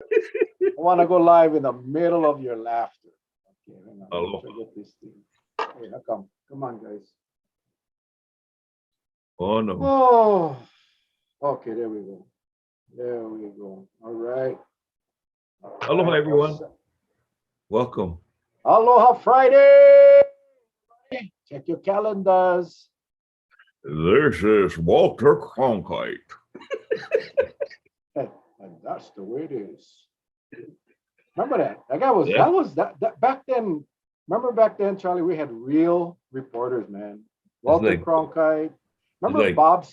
I want to go live in the middle of your laughter. Okay, hang on. Aloha. Forget this thing. Hey, how come? Come on, guys. Oh no. Oh, okay. There we go. There we go. All right. All Aloha, right. everyone. Welcome. Aloha Friday. Check your calendars. This is Walter Cronkite. And that's the way it is. Remember that? That guy was Yeah. that back then. Remember back then, Charlie, we had real reporters, man. Walter like- Cronkite. Remember like- Bob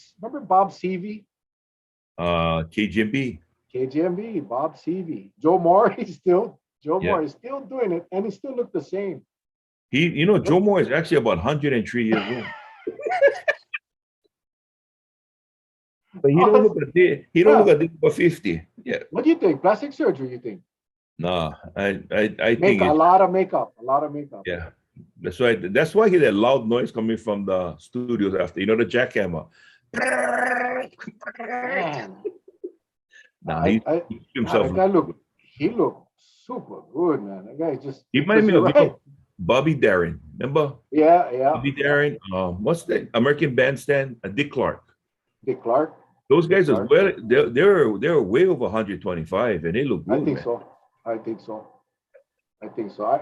Seavey? KGB. KGMB, Bob Seavey. Joe Moore, Joe Yeah. Moore is still doing it, and he still looked the same. Joe Moore is actually about 103 years old. But he don't look at this for 50. Yeah. What do you think? Plastic surgery, you think? Nah, I think A lot of makeup. yeah. That's why he had that loud noise coming from the studios after, the jackhammer. Man. Nah, I- he I- himself. That guy looked super good, man. That guy just He reminded me you're of right. Bobby Darin. Remember Yeah. Bobby Darin? What's the American Bandstand? Dick Clark. Dick Clark. Those guys as Clark. well. They're way over 125, and they look good. I think man. so.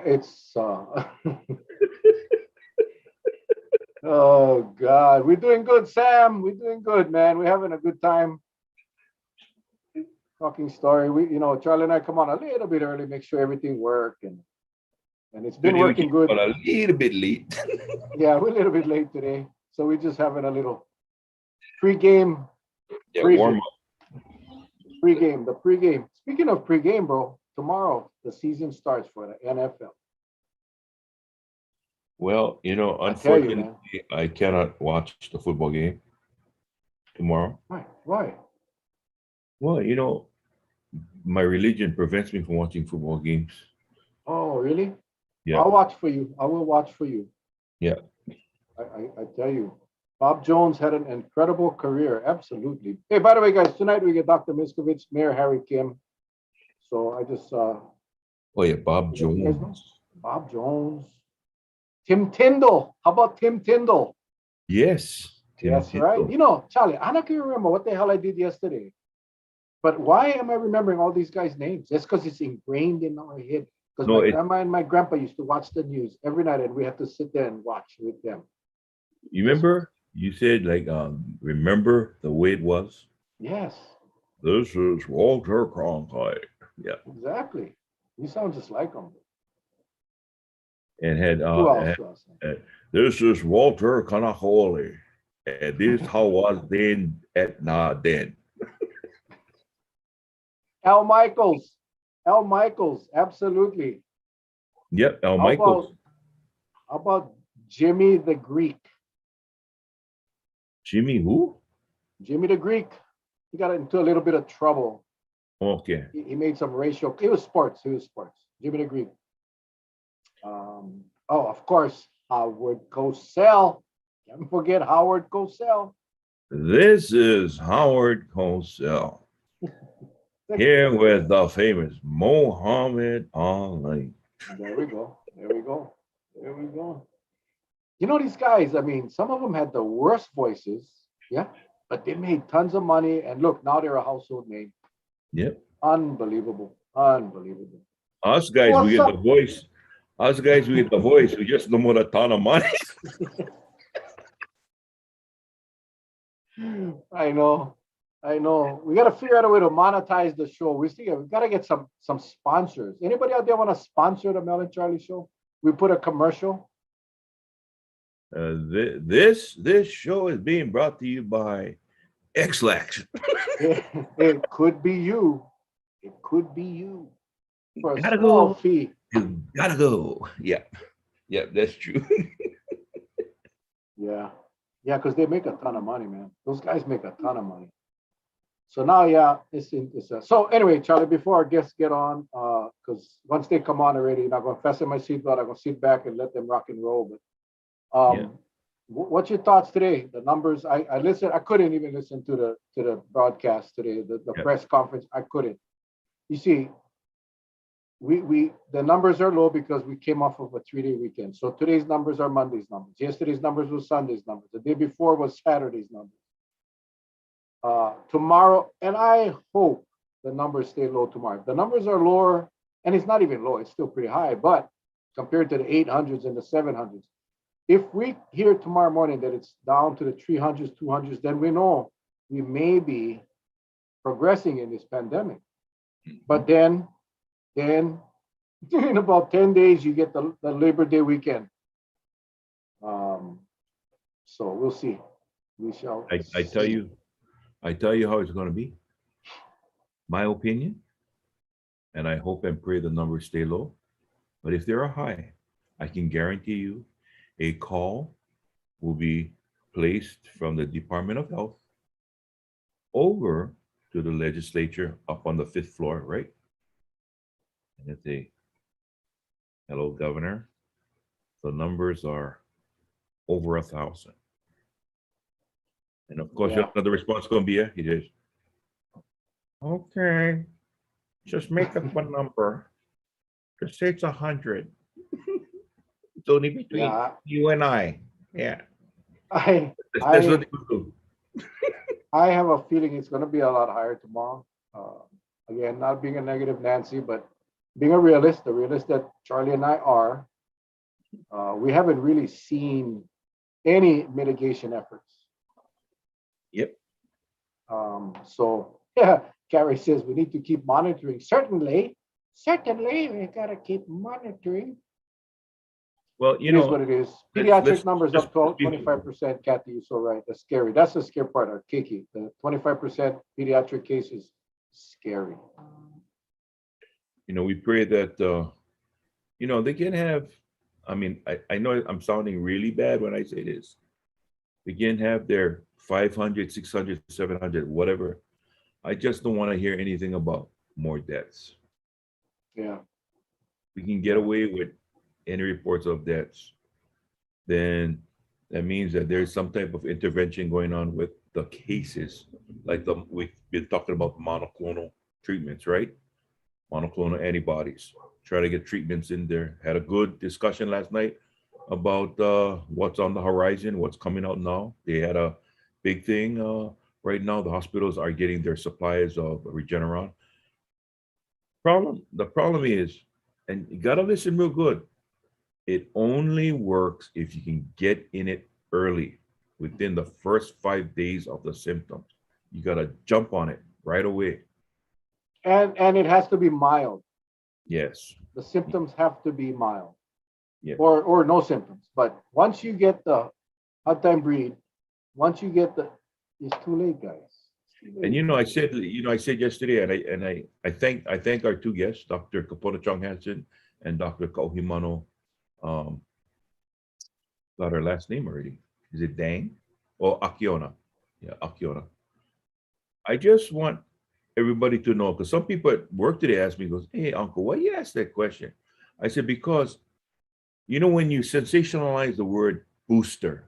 It's oh God, we're doing good, Sam. We're doing good, man. We're having a good time. Talking story. Charlie and I come on a little bit early, make sure everything worked, and it's been working good. But a little bit late. Yeah, we're a little bit late today, so we're just having a little pre-game. Yeah, Preview. warm up. The pre-game. Speaking of pre-game, bro, tomorrow the season starts for the NFL. Well, tell you, unfortunately, man. I cannot watch the football game tomorrow. Why? Well, my religion prevents me from watching football games. Oh, really? Yeah. I'll watch for you. I will watch for you. Yeah. I tell you, Bob Jones had an incredible career. Absolutely. Hey, by the way, guys, tonight we get Dr. Miscovich, Mayor Harry Kim. So I just Oh yeah, Bob You guys know? Jones. Bob Jones, Tim Tyndall. How about Tim Tyndall? Yes. Tim That's right. Tebow. Charlie, I don't remember what the hell I did yesterday. But why am I remembering all these guys' names? That's because it's ingrained in our head. Because No, my grandma and my grandpa used to watch the news every night, and we had to sit there and watch with them. You remember? You said remember the way it was. Yes, This is Walter Cronkite. Yeah, exactly. You sound just like them. and had Who else? this is Walter Kanahole, and this how was then at then. Al Michaels, absolutely. Yep, Al How Michaels. How about Jimmy the Greek? Jimmy who? Jimmy the Greek. He got into a little bit of trouble. Okay. He made some racial. It was sports. Jimmy the Greek. Of course, Howard Cosell. Can't forget Howard Cosell. This is Howard Cosell here with the famous Muhammad Ali. There we go. These guys, I mean, some of them had the worst voices, yeah, but they made tons of money. And look, now they're a household name. Yep. Unbelievable. Us guys, What's we get up? the voice. Us guys, we get the voice. We just don't want a ton of money. I know. We got to figure out a way to monetize the show. We got to get some sponsors. Anybody out there want to sponsor the Mel and Charlie show? We put a commercial. This show is being brought to you by Xlax. It could be you. For a Gotta small go. fee. You gotta go. Yeah, that's true. Yeah, because they make a ton of money, man. Those guys make a ton of money. So now, so anyway, Charlie, before our guests get on, because once they come on already, I'm going to fasten my seatbelt. I'm going to sit back and let them rock and roll. But what's your thoughts today? The numbers, I listened. I couldn't even listen to the broadcast today, the press conference. I couldn't. you see, the numbers are low because we came off of a 3-day weekend. So today's numbers are Monday's numbers. Yesterday's numbers was Sunday's numbers. The day before was Saturday's numbers. Tomorrow, and I hope the numbers stay low tomorrow. If the numbers are lower, and it's not even low, it's still pretty high, but compared to the 800s and the 700s, if we hear tomorrow morning that it's down to the 300s, 200s, then we know we may be progressing in this pandemic. But then in about 10 days, you get the Labor Day weekend. So we'll see. We shall. I tell you how it's going to be. My opinion, and I hope and pray the numbers stay low. But if they are high, I can guarantee you a call will be placed from the Department of Health over to the legislature up on the 5th floor, right? And if they, hello, Governor, the numbers are over 1,000. And of course, Yeah. you know the response going to be, he is, okay, just make up a number. Just say it's 100. It's only between you and I. Yeah. I That's what they will do. I have a feeling it's going to be a lot higher tomorrow. Again, not being a negative Nancy, but being a realist, the realist that Charlie and I are, we haven't really seen any mitigation efforts. Yep. So yeah, Carrie says we need to keep monitoring. Certainly, we gotta keep monitoring. Well, It is what it is. Pediatric numbers let's up 25%. Kathy, you're so right. That's scary. That's the scary part. Our Kiki, the 25% pediatric cases, scary. We pray that they can have. I mean, I know I'm sounding really bad when I say this. They can have their 500, 600, 700, whatever. I just don't want to hear anything about more deaths. Yeah. We can get away with any reports of deaths, then that means that there's some type of intervention going on with the cases, like we've been talking about monoclonal treatments, right? Monoclonal antibodies. Try to get treatments in there. Had a good discussion last night about what's on the horizon, what's coming out now. They had a big thing right now. The hospitals are getting their supplies of Regeneron. The problem is, and you gotta listen real good, it only works if you can get in it early, within the first 5 days of the symptoms. You gotta jump on it right away. And it has to be mild. Yes. The symptoms have to be mild. Yeah. Or no symptoms. But once you get the hot time breed, once you get it's too late, guys. And I said yesterday, and I thank our two guests, Dr. Kapota Chong Hansen and Dr. Kauhimano. Got her last name already. Is it Dang? Or Akiona? Yeah, Akiona. I just want everybody to know, because some people at work today asked me, goes, "Hey, Uncle, why you ask that question?" I said, because when you sensationalize the word booster,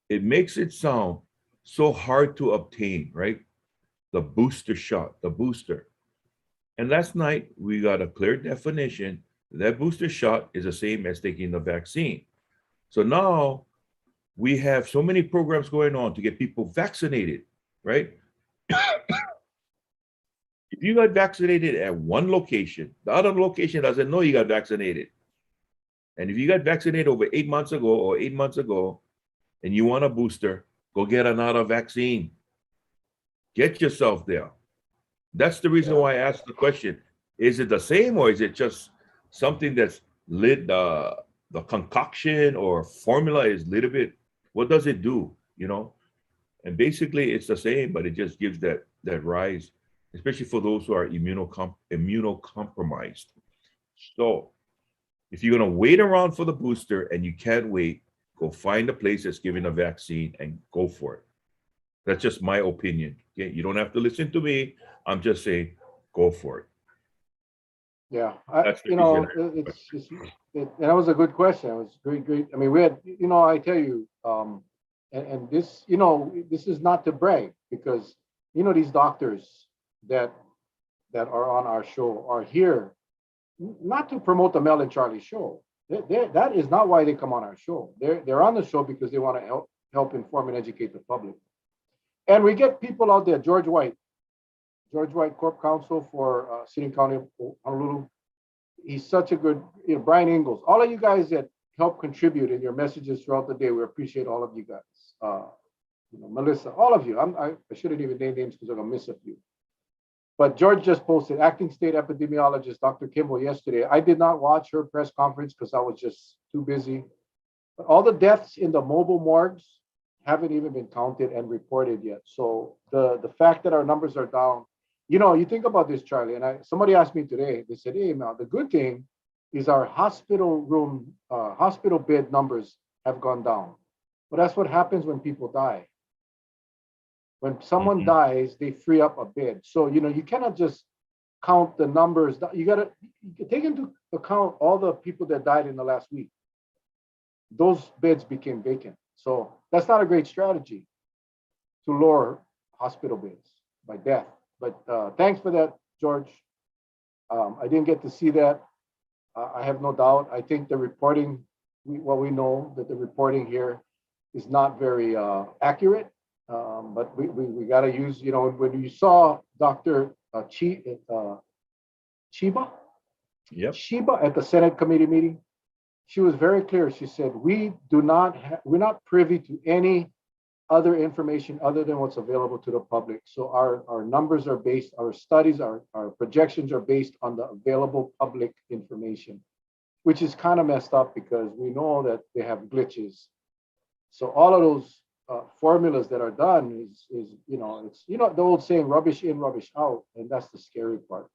it makes it sound so hard to obtain, right? The booster shot, the booster. And last night we got a clear definition that booster shot is the same as taking the vaccine. So now we have so many programs going on to get people vaccinated, right? If you got vaccinated at one location, the other location doesn't know you got vaccinated. And if you got vaccinated over 8 months ago, and you want a booster, go get another vaccine. Get yourself there. That's the reason why I asked the question. Is it the same, or is it just something that's the concoction or formula is a little bit, what does it do? And basically it's the same, but it just gives that rise, especially for those who are immunocompromised. So if you're going to wait around for the booster and you can't wait, go find a place that's giving a vaccine and go for it. That's just my opinion. Okay, you don't have to listen to me. I'm just saying, go for it. Yeah, That's the reason that was a good question. It was great. I mean, we had, I tell you, and this, this is not to brag, because these doctors that that are on our show are here not to promote the Mel and Charlie show. That is not why they come on our show. They're on the show because they want to help inform and educate the public. And we get people out there. George White, Corp Counsel for City and County of Honolulu. He's such a good, Brian Ingalls, all of you guys that help contribute in your messages throughout the day. We appreciate all of you guys. Melissa, all of you. I shouldn't even name names because I'm gonna miss a few. But George just posted acting state epidemiologist Dr. Kimball yesterday. I did not watch her press conference because I was just too busy. But all the deaths in the mobile morgues haven't even been counted and reported yet. So the fact that our numbers are down, you think about this, Charlie, and somebody asked me today, they said, hey, now the good thing is our hospital bed numbers have gone down. But that's what happens when people die. When someone dies, they free up a bed. So, you cannot just count the numbers. You take into account all the people that died in the last week. Those beds became vacant. So that's not a great strategy to lower hospital beds by death. But thanks for that, George. I didn't get to see that. I have no doubt. I think the reporting, what we know that the reporting here is not very accurate. But we got to use, when you saw Dr. Chiba at the Senate committee meeting, she was very clear. She said, we're not privy to any other information other than what's available to the public. So our numbers are based, our studies, our projections are based on the available public information, which is kind of messed up because we know that they have glitches. So all of those formulas that are done is it's the old saying, rubbish in, rubbish out, and that's the scary part.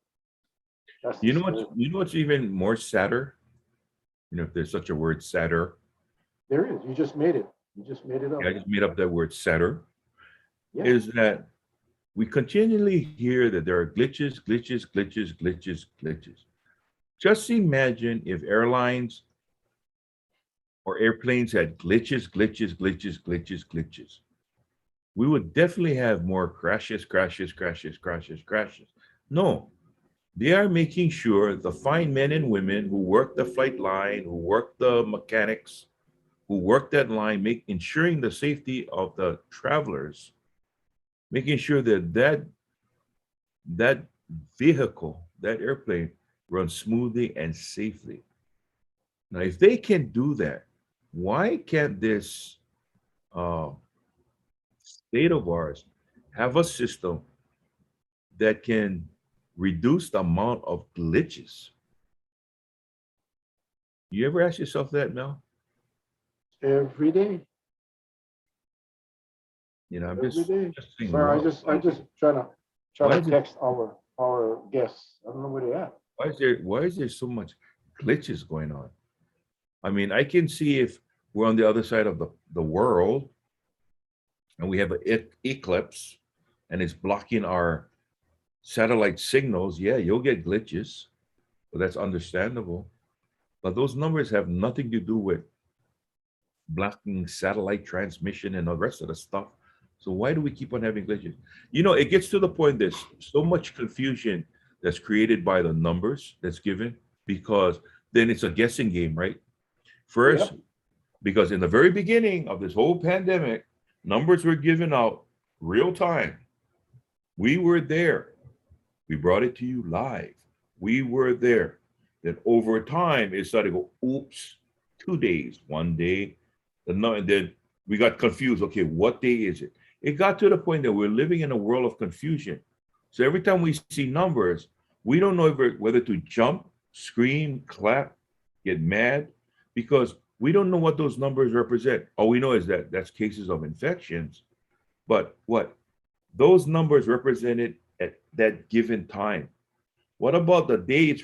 You know what's even more sadder? If there's such a word, sadder. There is. You just made it. You just made it up. Yeah, I just made up that word, sadder. Yeah. Is that we continually hear that there are glitches. Just imagine if airlines or airplanes had glitches. We would definitely have more crashes. No, they are making sure the fine men and women who work the flight line, who work the mechanics, who work that line, ensuring the safety of the travelers, making sure that vehicle, that airplane, runs smoothly and safely. Now, if they can do that, why can't this state of ours have a system that can reduce the amount of glitches? You ever ask yourself that, Mel? Every day. I'm Every just day. saying. Sorry, I just trying to text our guests. I don't know where they're at. Why is there so much glitches going on? I mean, I can see if we're on the other side of the world and we have an eclipse and it's blocking our satellite signals, yeah, you'll get glitches, but that's understandable. But those numbers have nothing to do with blocking satellite transmission and the rest of the stuff. So why do we keep on having glitches? It gets to the point there's so much confusion that's created by the numbers that's given, because then it's a guessing game, right? First, because in the very beginning of this whole pandemic, numbers were given out real time. We were there. We brought it to you live. We were there. Then over time, it started to go, oops, 2 days, 1 day. And then we got confused. Okay, what day is it? It got to the point that we're living in a world of confusion. So every time we see numbers, we don't know whether to jump, scream, clap, get mad, because we don't know what those numbers represent. All we know is that that's cases of infections. But what? Those numbers represented at that given time. What about the day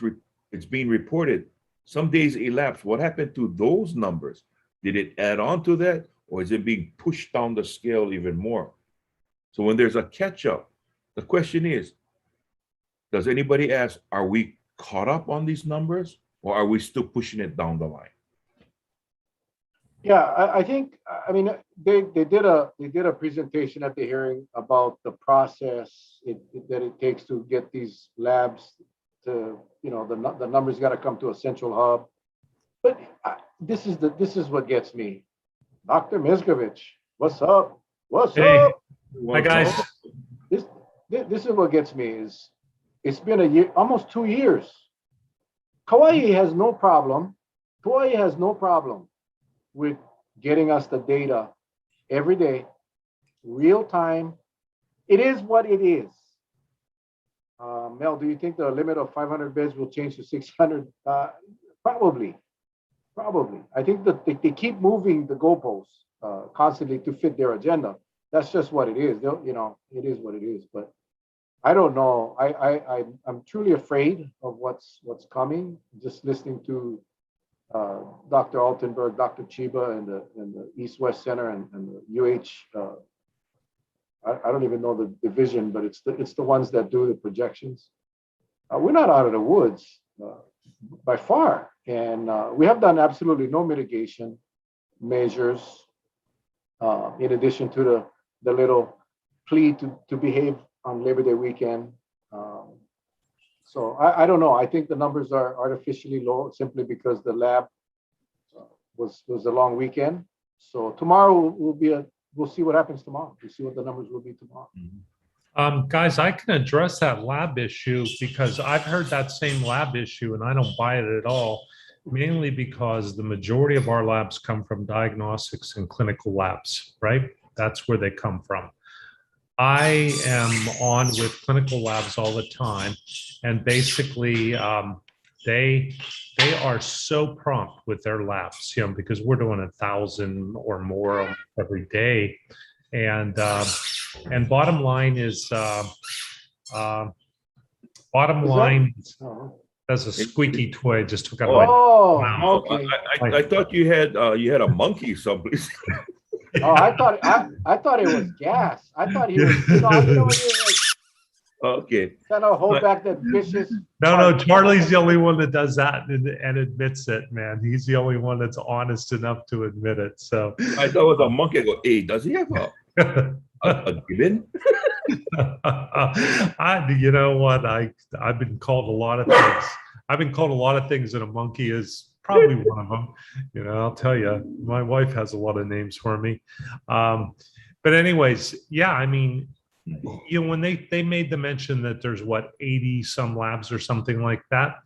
it's being reported? Some days elapsed. What happened to those numbers? Did it add on to that, or is it being pushed down the scale even more? So when there's a catch-up, the question is, does anybody ask, are we caught up on these numbers, or are we still pushing it down the line? Yeah, I think, I mean, they did a presentation at the hearing about the process that it takes to get these labs to, the numbers got to come to a central hub. But this is what gets me. Dr. Miscovich, what's up? What's Hey, up? hi What's guys. up? This this is what gets me is it's been a year, almost 2 years. Kauai has no problem. Kauai has no problem with getting us the data every day, real time. It is what it is. Mel, do you think the limit of 500 beds will change to 600? Probably, probably. I think that they keep moving the goalposts constantly to fit their agenda. That's just what it is. It is what it is. But I don't know. I'm truly afraid of what's coming. Just listening to Dr. Altenberg, Dr. Chiba, and the East West Center and the UH. I don't even know the division, but it's the ones that do the projections. We're not out of the woods by far, and we have done absolutely no mitigation measures in addition to the little plea to behave on Labor Day weekend. So I don't know. I think the numbers are artificially low simply because the lab was a long weekend. So tomorrow we'll see what happens tomorrow. We'll see what the numbers will be tomorrow. Guys, I can address that lab issue because I've heard that same lab issue and I don't buy it at all, mainly because the majority of our labs come from diagnostics and clinical labs, right? That's where they come from. I am on with clinical labs all the time, and basically they they are so prompt with their labs, because we're doing 1,000 or more every day, and bottom line is uh, bottom Is that? line. Oh, That's a squeaky toy just took out of my oh mouth. okay. I thought you had a monkey someplace. Oh, I thought it was gas. I thought he was, when you're like Okay. trying to hold But back that vicious No, fart. Charlie's the only one that does that and admits it, man. He's the only one that's honest enough to admit it. So, I thought it was a monkey. I go, hey, does he have a gibbon? you know what? I've been called a lot of things. I've been called a lot of things, and a monkey is probably one of them. I'll tell you, my wife has a lot of names for me. But anyways, yeah, I mean, when they made the mention that there's 80 some labs or something like that,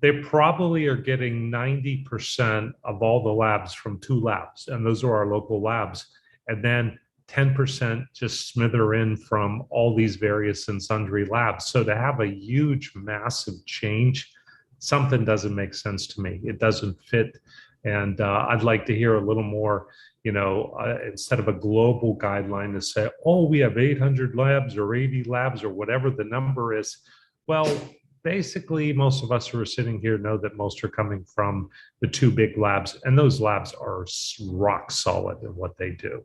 they probably are getting 90% of all the labs from 2 labs, and those are our local labs. And then 10% just smither in from all these various and sundry labs. So to have a huge, massive change, something doesn't make sense to me. It doesn't fit. And I'd like to hear a little more, instead of a global guideline to say, oh, we have 800 labs or 80 labs or whatever the number is. Well, basically, most of us who are sitting here know that most are coming from the 2 big labs, and those labs are rock solid in what they do.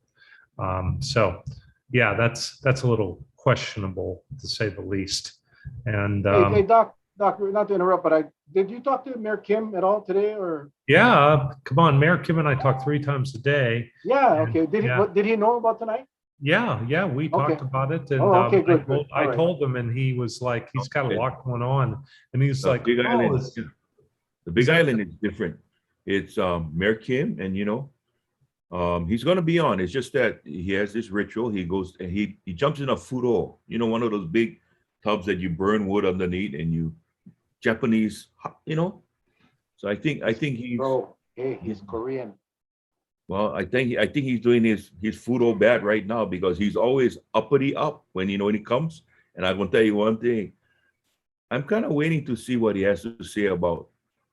So, yeah, that's a little questionable to say the least. And Hey, Doc, not to interrupt, but did you talk to Mayor Kim at all today, or? yeah, come on, Mayor Kim and I talk 3 times a day. Yeah, okay. Yeah. Did he know about tonight? Yeah, we talked Okay. about it, and Oh, okay, good, good. I All right. told him, and he was like, he's got a lot going on, and he's The like, Big oh, Island, the Big that- Island is different. It's Mayor Kim, and he's gonna be on. It's just that he has this ritual. He goes and he jumps in a food oil. One of those big tubs that you burn wood underneath, and you Japanese. So I think he's Bro, hey, he's Korean. well. I think he's doing his food oil bad right now because he's always uppity up when he comes. And I'm gonna tell you one thing. I'm kind of waiting to see what he has to say about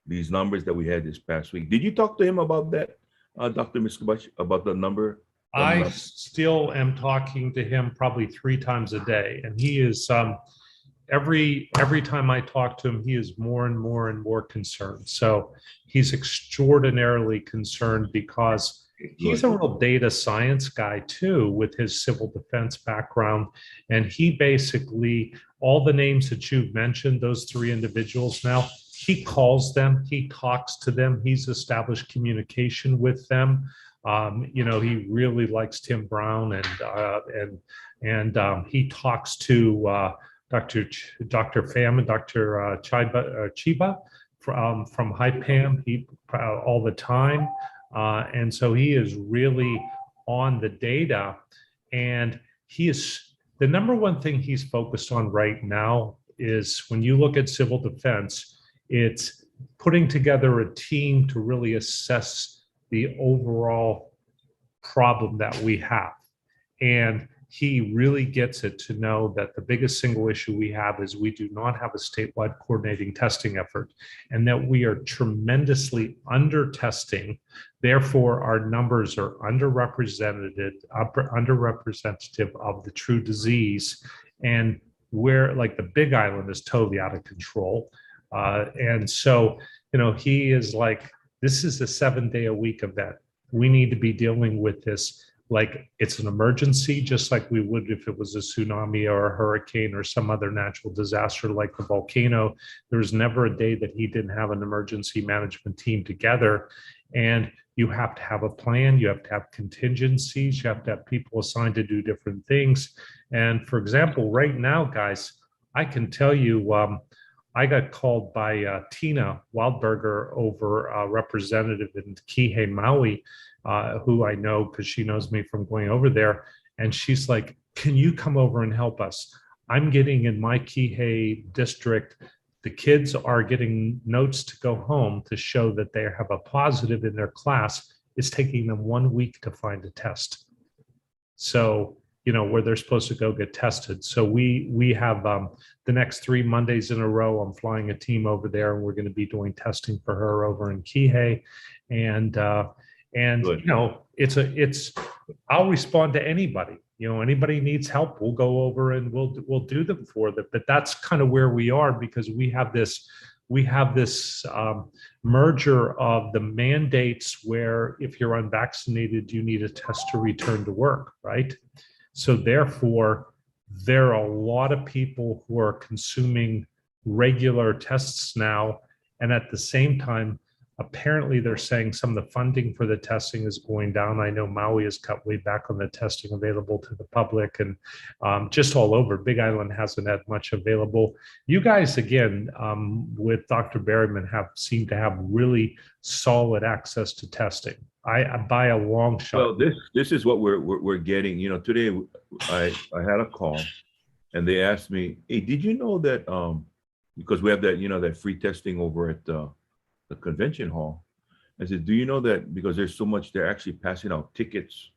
these numbers that we had this past week. Did you talk to him about that, Dr. Miscovich, about the number? I still am talking to him probably 3 times a day, and he is every time I talk to him, he is more and more and more concerned. So he's extraordinarily concerned because he's a real data science guy too, with his civil defense background. And he basically, all the names that you've mentioned, those 3 individuals now, he calls them, he talks to them, he's established communication with them. He really likes Tim Brown, and he talks to Dr. Pham and Dr. Chiba from HiPAM all the time. And so he is really on the data, and he is the number one thing he's focused on right now is when you look at civil defense, it's putting together a team to really assess the overall problem that we have. And he really gets it to know that the biggest single issue we have is we do not have a statewide coordinating testing effort, and that we are tremendously under testing. Therefore, our numbers are underrepresented of the true disease. And where like the Big Island is totally out of control. And so, he is like, this is a 7-day-a-week event. We need to be dealing with this like it's an emergency, just like we would if it was a tsunami or a hurricane or some other natural disaster like the volcano. There was never a day that he didn't have an emergency management team together. And you have to have a plan, you have to have contingencies, you have to have people assigned to do different things. And for example, right now, guys, I can tell you, I got called by Tina Wildberger over representative in Kihei, Maui, who I know because she knows me from going over there. And she's like, can you come over and help us? I'm getting in my Kihei district, the kids are getting notes to go home to show that they have a positive in their class. It's taking them 1 week to find a test. So, where they're supposed to go get tested. So we have the next 3 Mondays in a row, I'm flying a team over there, and we're going to be doing testing for her over in Kihei. And it's I'll respond to anybody. Anybody needs help, we'll go over and we'll do them for them. But that's kind of where we are, because we have this merger of the mandates where if you're unvaccinated, you need a test to return to work, right? So therefore, there are a lot of people who are consuming regular tests now. And at the same time, apparently they're saying some of the funding for the testing is going down. I know Maui has cut way back on the testing available to the public, and just all over. Big Island hasn't had much available. You guys, again, with Dr. Berryman, seem to have really solid access to testing. I by a long shot. Well, this is what we're getting. Today I had a call, and they asked me, "Hey, did you know that because we have that that free testing over at the convention hall?" I said, "Do you know that because there's so much, they're actually passing out tickets,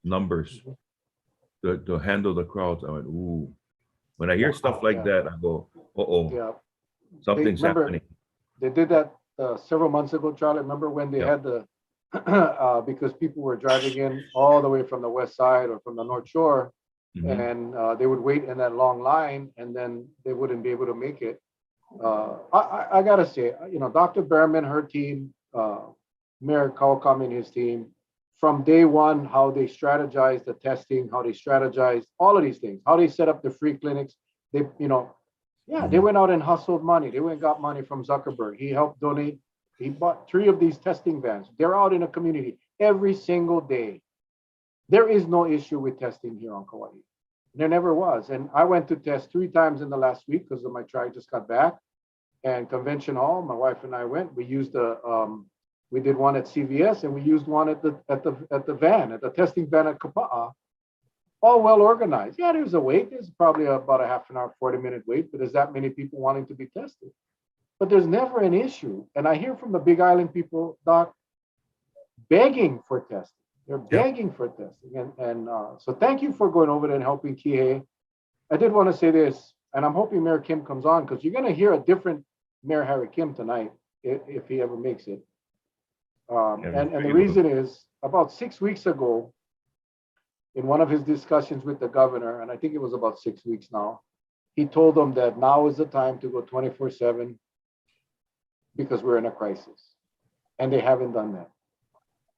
numbers to handle the crowds?" I went, "Ooh." When I hear stuff like that, I go, "Uh-oh, Yeah. something's happening." They did that several months ago, Charlie. Remember when they had the because people were driving in all the way from the west side or from the North Shore, and they would wait in that long line, and then they wouldn't be able to make it. I gotta say, Dr. Berryman, her team, Mayor Kawakami and his team, from day one, how they strategized the testing, how they strategized all of these things, how they set up the free clinics. They went out and hustled money. They went and got money from Zuckerberg. He helped donate. He bought 3 of these testing vans. They're out in the community every single day. There is no issue with testing here on Kauai. There never was. And I went to test 3 times in the last week because of my try just got back. And convention hall, my wife and I went. We used we did one at CVS, and we used one at the testing van at Kapa'a. All well organized. Yeah, there's a wait. There's probably about a half an hour, 40-minute wait, but there's that many people wanting to be tested. But there's never an issue. And I hear from the Big Island people, Doc, begging for testing. They're begging for testing. And so thank you for going over there and helping Kihei. I did want to say this, and I'm hoping Mayor Kim comes on, because you're going to hear a different Mayor Harry Kim tonight, if he ever makes it. And the reason is, about 6 weeks ago, in one of his discussions with the governor, and I think it was about 6 weeks now, he told them that now is the time to go 24/7 because we're in a crisis. And they haven't done that.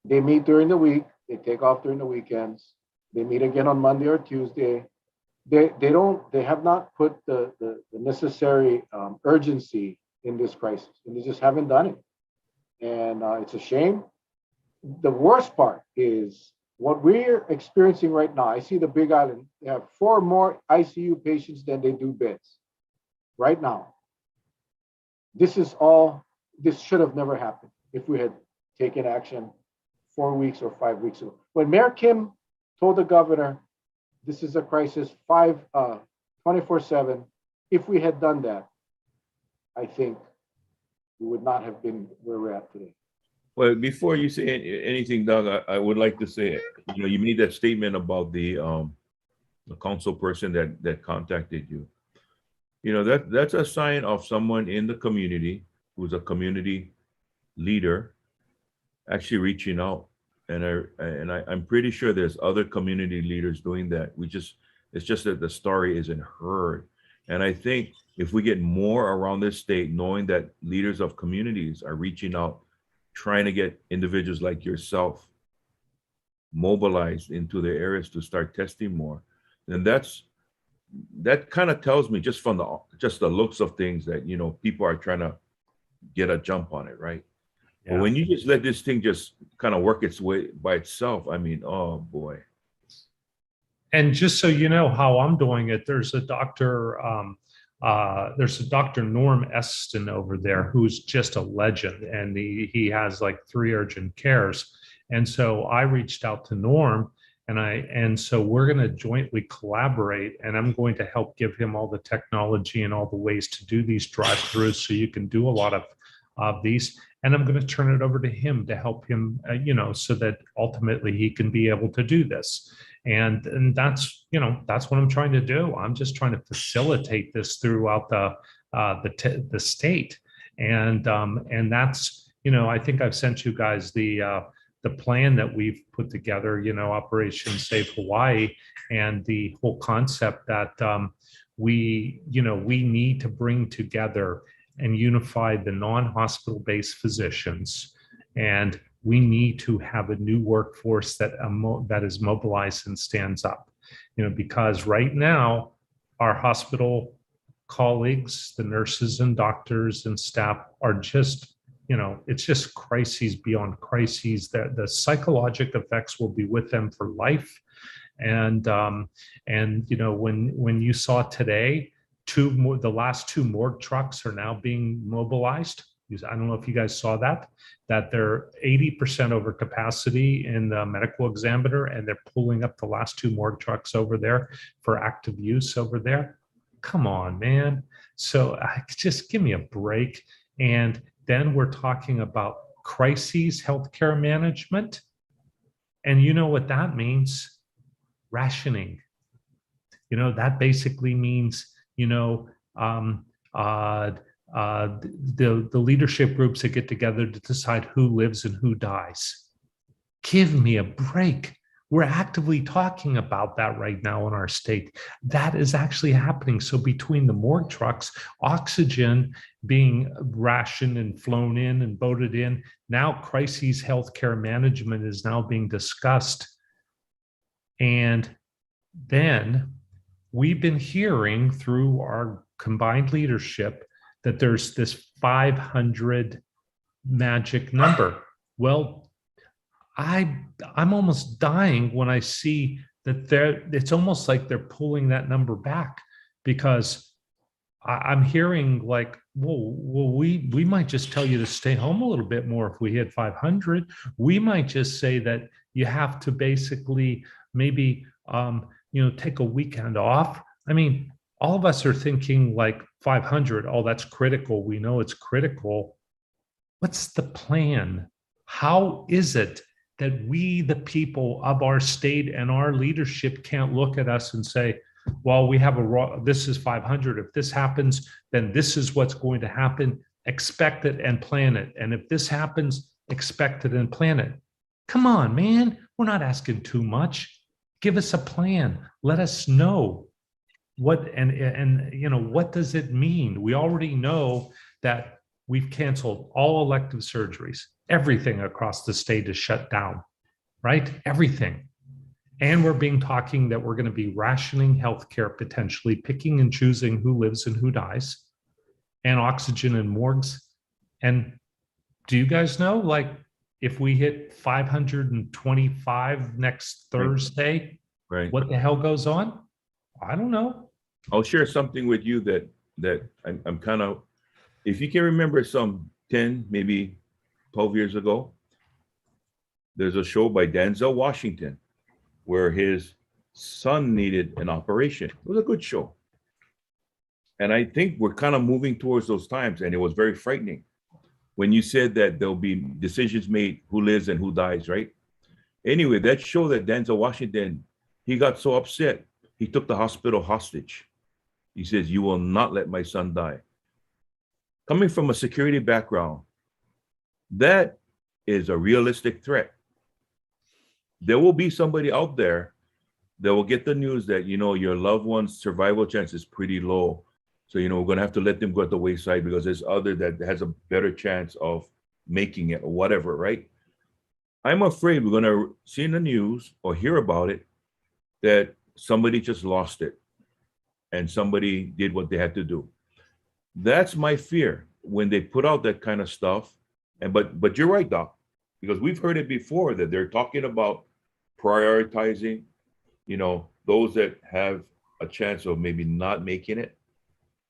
They meet during the week, they take off during the weekends, they meet again on Monday or Tuesday. They have not put the necessary urgency in this crisis, and they just haven't done it. And it's a shame. the worst part is what we're experiencing right now. I see the Big Island, they have 4 more ICU patients than they do beds right now. This should have never happened if we had taken action 4 weeks or 5 weeks ago. When Mayor Kim told the governor, this is a crisis 24/7, if we had done that, I think we would not have been where we're at today. Well, before you say anything, Doug, I would like to say, you made that statement about the council person that contacted you. That's a sign of someone in the community who's a community leader actually reaching out. And I'm pretty sure there's other community leaders doing that. It's just that the story isn't heard. And I think if we get more around this state, knowing that leaders of communities are reaching out, trying to get individuals like yourself mobilized into their areas to start testing more, then that kind of tells me, just from the looks of things, that people are trying to get a jump on it, right? Yeah. But when you just let this thing just kind of work its way by itself, I mean, oh boy. And just so you know how I'm doing it, there's a Dr. Norm Eston over there who's just a legend, and he has like 3 urgent cares. And so I reached out to Norm, and so we're going to jointly collaborate, and I'm going to help give him all the technology and all the ways to do these drive-throughs so you can do a lot of these. And I'm going to turn it over to him to help him, so that ultimately he can be able to do this. And that's what I'm trying to do. I'm just trying to facilitate this throughout the state. And that's, I think I've sent you guys the plan that we've put together, Operation Save Hawaii, and the whole concept that we need to bring together and unify the non-hospital based physicians, and we need to have a new workforce that is mobilized and stands up, because right now our hospital colleagues, the nurses and doctors and staff, are just, it's just crises beyond crises. That the psychological effects will be with them for life. And when you saw today, the last 2 morgue trucks are now being mobilized. I don't know if you guys saw that they're 80% over capacity in the medical examiner, and they're pulling up the last 2 morgue trucks over there for active use over there. Come on, man. So just give me a break. And then we're talking about crises healthcare management. And you know what that means? Rationing. That basically means, the leadership groups that get together to decide who lives and who dies. Give me a break. We're actively talking about that right now in our state. That is actually happening. So between the morgue trucks, oxygen being rationed and flown in and boated in, now crises healthcare management is now being discussed. And then we've been hearing through our combined leadership that there's this 500 magic number. Well, I'm almost dying when I see that it's almost like they're pulling that number back, because I'm hearing like, well, we might just tell you to stay home a little bit more if we hit 500. We might just say that you have to basically maybe take a weekend off. I mean, all of us are thinking like 500. Oh, that's critical. We know it's critical. What's the plan? How is it that we, the people of our state and our leadership, can't look at us and say, well, we have this is 500. If this happens, then this is what's going to happen. Expect it and plan it. And if this happens, expect it and plan it. Come on, man. We're not asking too much. Give us a plan. Let us know what, and what does it mean? We already know that we've canceled all elective surgeries. Everything across the state is shut down, right? Everything. And we're talking that we're going to be rationing healthcare, potentially picking and choosing who lives and who dies, and oxygen and morgues. And do you guys know, like, if we hit 525 next Thursday, Right. what the hell goes on? I don't know. I'll share something with you that I'm kind of, if you can remember some 10, maybe 12 years ago, there's a show by Denzel Washington where his son needed an operation. It was a good show. And I think we're kind of moving towards those times, and it was very frightening when you said that there'll be decisions made who lives and who dies, right? Anyway, that show that Denzel Washington, he got so upset, he took the hospital hostage. He says, "You will not let my son die." Coming from a security background, that is a realistic threat. There will be somebody out there that will get the news that, your loved one's survival chance is pretty low. So, we're going to have to let them go at the wayside because there's other that has a better chance of making it or whatever, right? I'm afraid we're going to see in the news or hear about it that somebody just lost it and somebody did what they had to do. That's my fear when they put out that kind of stuff. But you're right, Doc, because we've heard it before that they're talking about prioritizing, those that have a chance of maybe not making it,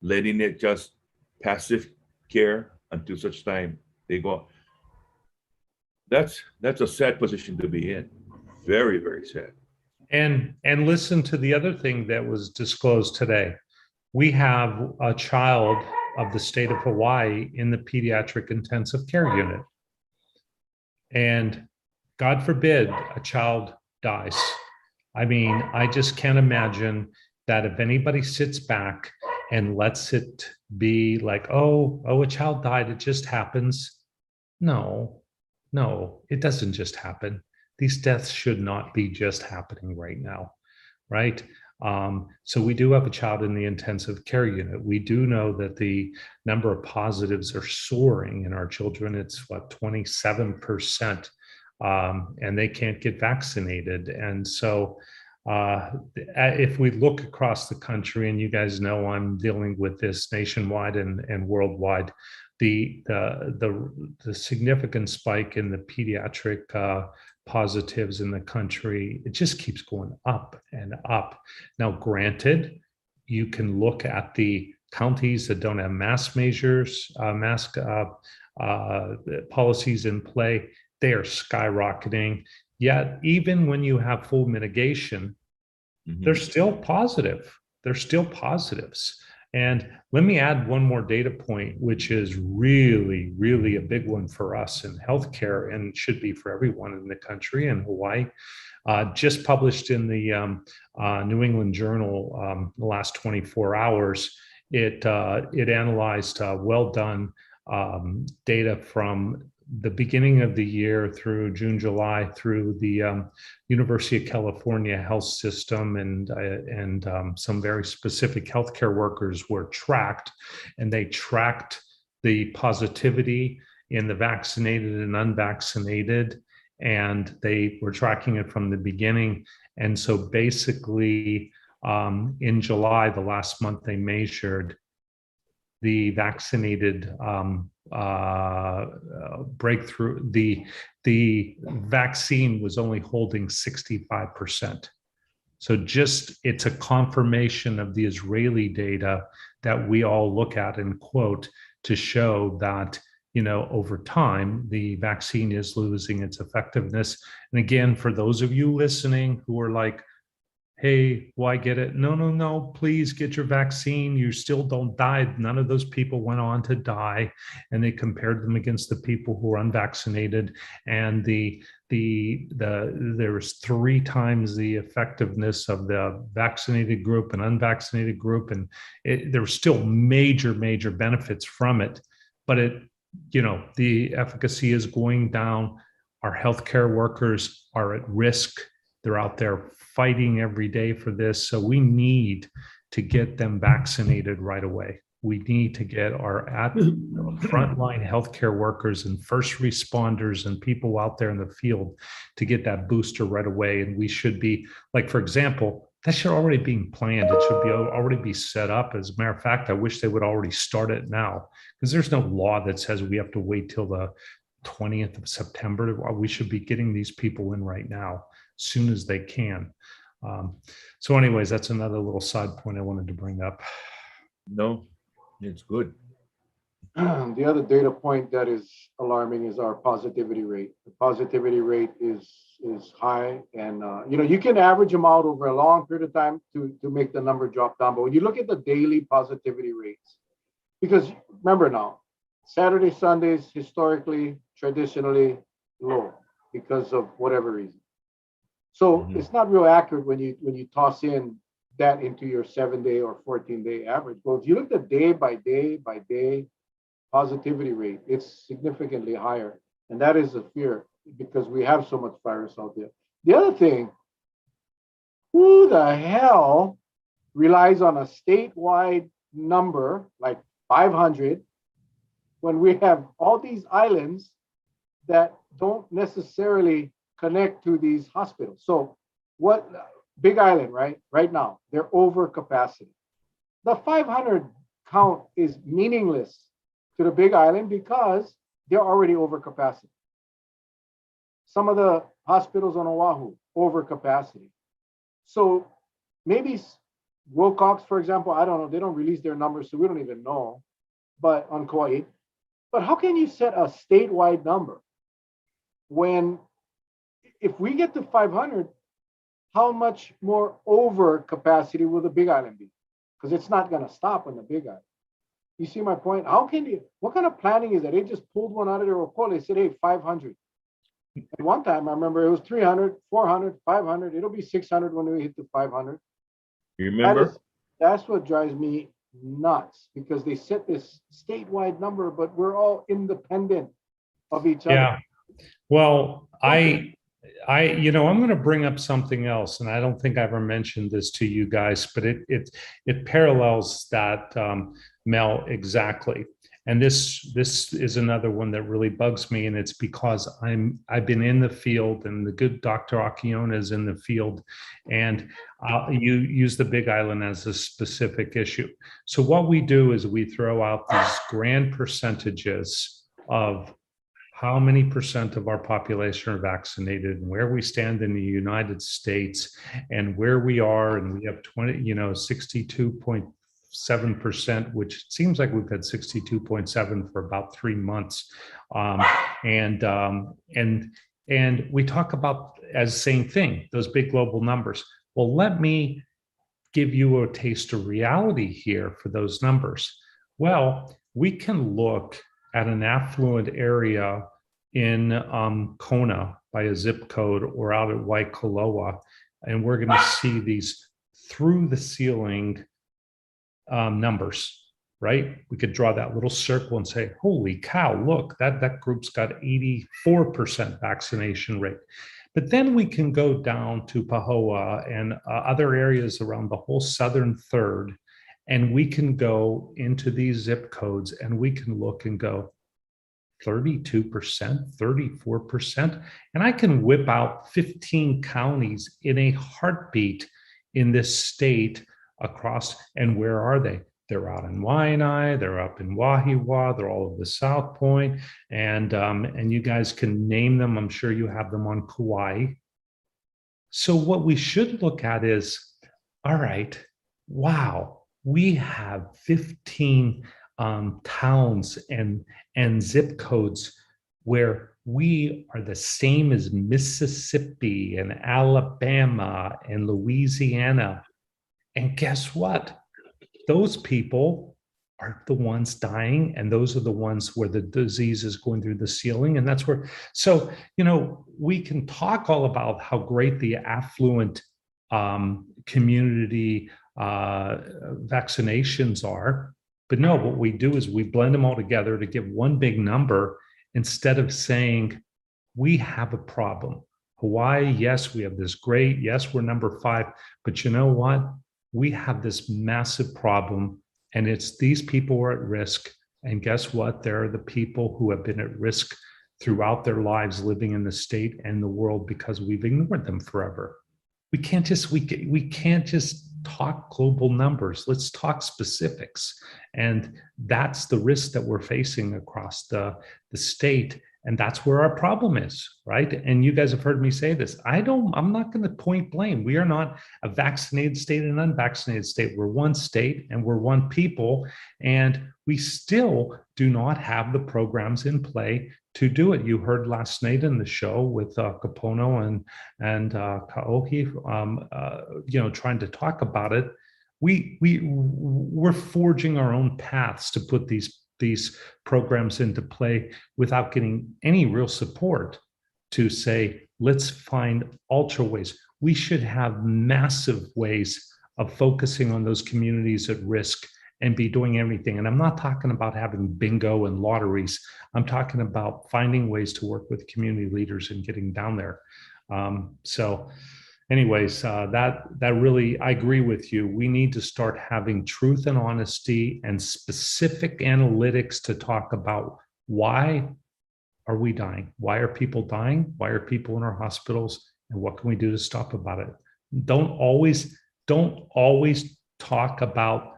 letting it just passive care until such time they go. That's a sad position to be in. Very, very sad. And listen to the other thing that was disclosed today. We have a child of the state of Hawaii in the pediatric intensive care unit. And God forbid a child dies. I mean, I just can't imagine that if anybody sits back and lets it be like, oh, a child died, it just happens. No, it doesn't just happen. These deaths should not be just happening right now, right? So we do have a child in the intensive care unit. We do know that the number of positives are soaring in our children. It's 27%, and they can't get vaccinated. And so if we look across the country, and you guys know I'm dealing with this nationwide and worldwide, the significant spike in the pediatric positives in the country, it just keeps going up and up. Now, granted, you can look at the counties that don't have mask policies in play. They are skyrocketing. Yet, even when you have full mitigation, they're still positive. They're still positives. And let me add one more data point, which is really, really a big one for us in healthcare and should be for everyone in the country in Hawaii. Just published in the New England Journal the last 24 hours, it analyzed well done data from the beginning of the year through June, July, through the University of California health system, and some very specific healthcare workers were tracked, and they tracked the positivity in the vaccinated and unvaccinated, and they were tracking it from the beginning. And so basically, in July, the last month they measured, the vaccinated breakthrough, the vaccine was only holding 65%. So it's a confirmation of the Israeli data that we all look at and quote to show that, over time, the vaccine is losing its effectiveness. And again, for those of you listening who are like, hey, why get it? No, please get your vaccine. You still don't die. None of those people went on to die. And they compared them against the people who are unvaccinated. And there was 3 times the effectiveness of the vaccinated group and unvaccinated group. And there were still major, major benefits from it. But the efficacy is going down. Our healthcare workers are at risk. They're out there fighting every day for this. So we need to get them vaccinated right away. We need to get our frontline healthcare workers and first responders and people out there in the field to get that booster right away. And we should be, like, for example, that should already be planned. It should already be set up. As a matter of fact, I wish they would already start it now, because there's no law that says we have to wait till 20th of September. We should be getting these people in right now, soon as they can. So anyways, that's another little side point I wanted to bring up. No, it's good. The other data point that is alarming is our positivity rate. The positivity rate is high, and you can average them out over a long period of time to make the number drop down. But when you look at the daily positivity rates, because remember now, Saturday, Sundays historically, traditionally low because of whatever reason. So it's not real accurate when you toss in that into your 7-day or 14-day average. But if you look at day by day positivity rate, it's significantly higher. And that is a fear because we have so much virus out there. The other thing, who the hell relies on a statewide number like 500 when we have all these islands that don't necessarily connect to these hospitals? So what Big Island, right now, they're over capacity. The 500 count is meaningless to the Big Island because they're already over capacity. Some of the hospitals on Oahu, over capacity. So maybe Wilcox, for example, I don't know, they don't release their numbers, so we don't even know, but on Kauai. But how can you set a statewide number when, if we get to 500, how much more over capacity will the Big Island be? Because it's not going to stop on the Big Island. You see my point? What kind of planning is that? They just pulled one out of their report. They said, hey, 500. At one time, I remember it was 300, 400, 500. It'll be 600 when we hit the 500. You remember? That's what drives me nuts, because they set this statewide number, but we're all independent of each other. Yeah. Well, I'm going to bring up something else, and I don't think I ever mentioned this to you guys, but it parallels that, Mel, exactly. And this is another one that really bugs me, and it's because I've been in the field, and the good Dr. Akiona is in the field, and you use the Big Island as a specific issue. So what we do is we throw out these grand percentages of how many percent of our population are vaccinated and where we stand in the United States and where we are. And we have 62.7%, which it seems like we've had 62.7 for about 3 months. And we talk about as same thing, those big global numbers. Well, let me give you a taste of reality here for those numbers. Well, we can look at an affluent area in Kona by a zip code, or out at Waikoloa, and we're going to see these through the ceiling numbers, right? We could draw that little circle and say, holy cow, look, that group's got 84% vaccination rate. But then we can go down to Pahoa and other areas around the whole southern third, and we can go into these zip codes and we can look and go 32%, 34%. And I can whip out 15 counties in a heartbeat in this state across. And where are they? They're out in Waianae, they're up in Wahiawa, they're all over the South Point, and you guys can name them. I'm sure you have them on Kauai. So what we should look at is, all right, wow, we have 15 towns and zip codes where we are the same as Mississippi and Alabama and Louisiana. And guess what? Those people are the ones dying, and those are the ones where the disease is going through the ceiling. And that's where, so, we can talk all about how great the affluent community vaccinations are. But no, what we do is we blend them all together to give one big number, instead of saying, we have a problem. Hawaii, yes, we have this great, yes, we're number 5, but you know what? We have this massive problem, and it's these people are at risk. And guess what? They're the people who have been at risk throughout their lives living in the state and the world because we've ignored them forever. We can't just talk global numbers. Let's talk specifics. And that's the risk that we're facing across the state. And that's where our problem is, right? And you guys have heard me say this. I'm not going to point blame. We are not a vaccinated state and unvaccinated state. We're one state and we're one people. And we still do not have the programs in play to do it. You heard last night in the show with Capono and Kaohi, trying to talk about it. We're forging our own paths to put these programs into play without getting any real support to say, let's find ultra ways. We should have massive ways of focusing on those communities at risk and be doing everything. And I'm not talking about having bingo and lotteries. I'm talking about finding ways to work with community leaders and getting down there. Anyways, that really, I agree with you. We need to start having truth and honesty and specific analytics to talk about why are we dying? Why are people dying? Why are people in our hospitals? And what can we do to stop about it? Don't always talk about,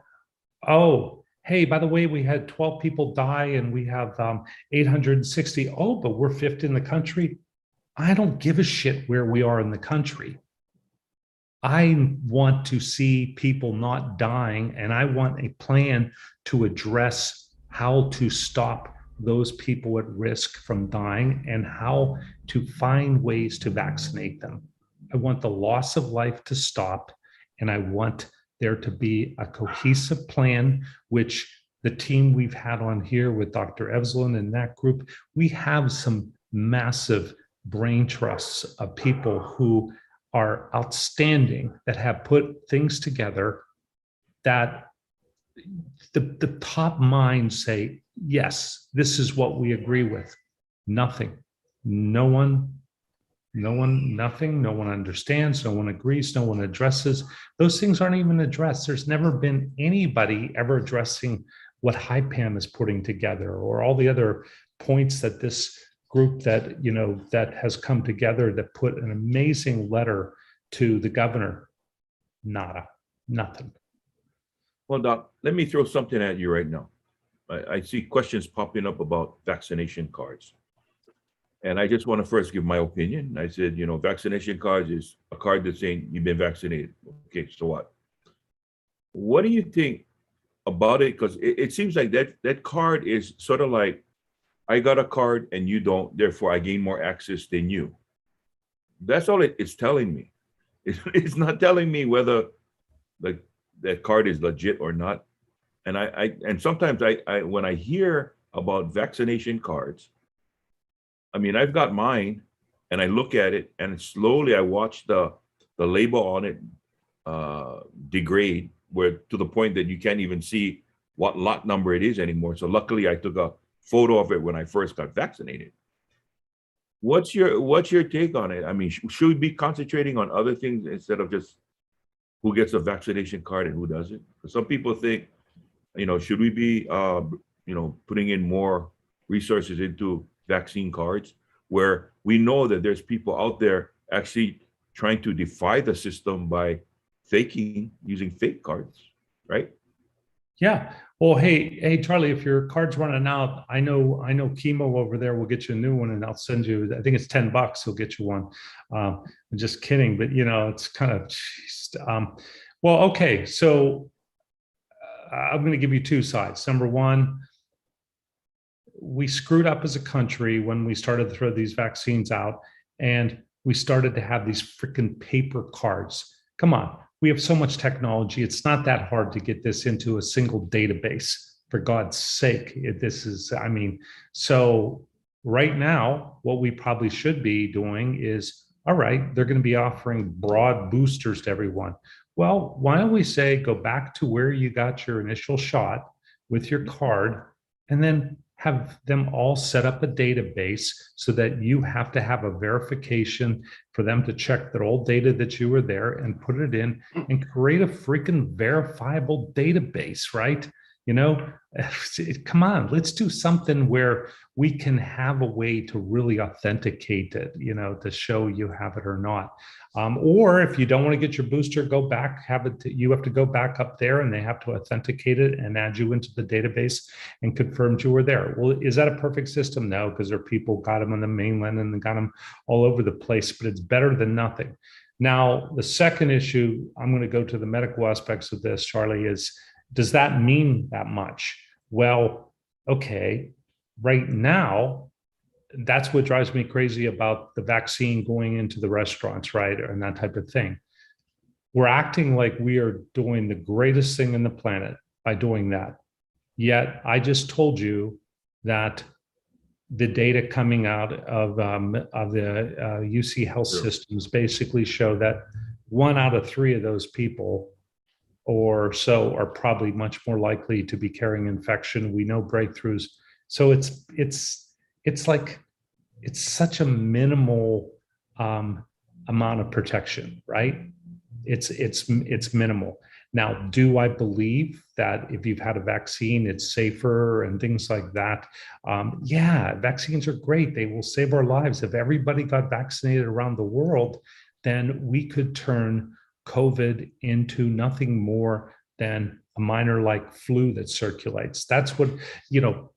oh, hey, by the way, we had 12 people die and we have 860. Oh, but we're fifth in the country. I don't give a shit where we are in the country. I want to see people not dying, and I want a plan to address how to stop those people at risk from dying and how to find ways to vaccinate them. I want the loss of life to stop, and I want there to be a cohesive plan, which the team we've had on here with Dr. Evslin and that group, we have some massive brain trusts of people who are outstanding, that have put things together that the top minds say, yes, this is what we agree with. Nothing. No one, nothing. No one understands. No one agrees. No one addresses. Those things aren't even addressed. There's never been anybody ever addressing what HIPAM is putting together or all the other points that this group that has come together that put an amazing letter to the governor. Nada, nothing. Well, Doc, let me throw something at you right now. I see questions popping up about vaccination cards. And I just want to first give my opinion. I said, vaccination cards is a card that's saying you've been vaccinated. Okay, so what? What do you think about it? Because it seems like that card is sort of like, I got a card and you don't, therefore I gain more access than you. That's all it's telling me. It's not telling me whether that card is legit or not. And sometimes I when I hear about vaccination cards, I mean, I've got mine and I look at it and slowly I watch the label on it degrade to the point that you can't even see what lot number it is anymore. So luckily I took a photo of it when I first got vaccinated. What's your take on it? I mean, should we be concentrating on other things instead of just who gets a vaccination card and who doesn't? Because some people think, should we be, putting in more resources into vaccine cards where we know that there's people out there actually trying to defy the system by using fake cards, right? Yeah. Well, hey, Charlie, if your card's running out, I know Chemo over there will get you a new one, and I'll send you. I think it's $10. He'll get you one. I'm just kidding, but it's kind of. Well, okay. So I'm going to give you two sides. Number one, we screwed up as a country when we started to throw these vaccines out, and we started to have these freaking paper cards. Come on. We have so much technology. It's not that hard to get this into a single database, for God's sake. So right now, what we probably should be doing is, all right, they're going to be offering broad boosters to everyone. Well, why don't we say, go back to where you got your initial shot with your card, and then have them all set up a database so that you have to have a verification for them to check their old data that you were there and put it in and create a freaking verifiable database, right? You know, come on, let's do something where we can have a way to really authenticate it, you know, to show you have it or not. Or if you don't want to get your booster, go back, have it, you have to go back up there and they have to authenticate it and add you into the database and confirm you were there. Well, is that a perfect system? No, because there are people got them on the mainland and got them all over the place, but it's better than nothing. Now, the second issue, I'm going to go to the medical aspects of this, Charlie, is does that mean that much? Well, okay, right now, that's what drives me crazy about the vaccine going into the restaurants, right? And that type of thing. We're acting like we are doing the greatest thing in the planet by doing that. Yet I just told you that the data coming out of the UC Health Systems basically show that 1 out of 3 of those people or so are probably much more likely to be carrying infection. We know breakthroughs. So it's like, it's such a minimal amount of protection, right? It's minimal. Now, do I believe that if you've had a vaccine, it's safer and things like that? Yeah, vaccines are great. They will save our lives. If everybody got vaccinated around the world, then we could turn COVID into nothing more than a minor like flu that circulates. That's what, you know,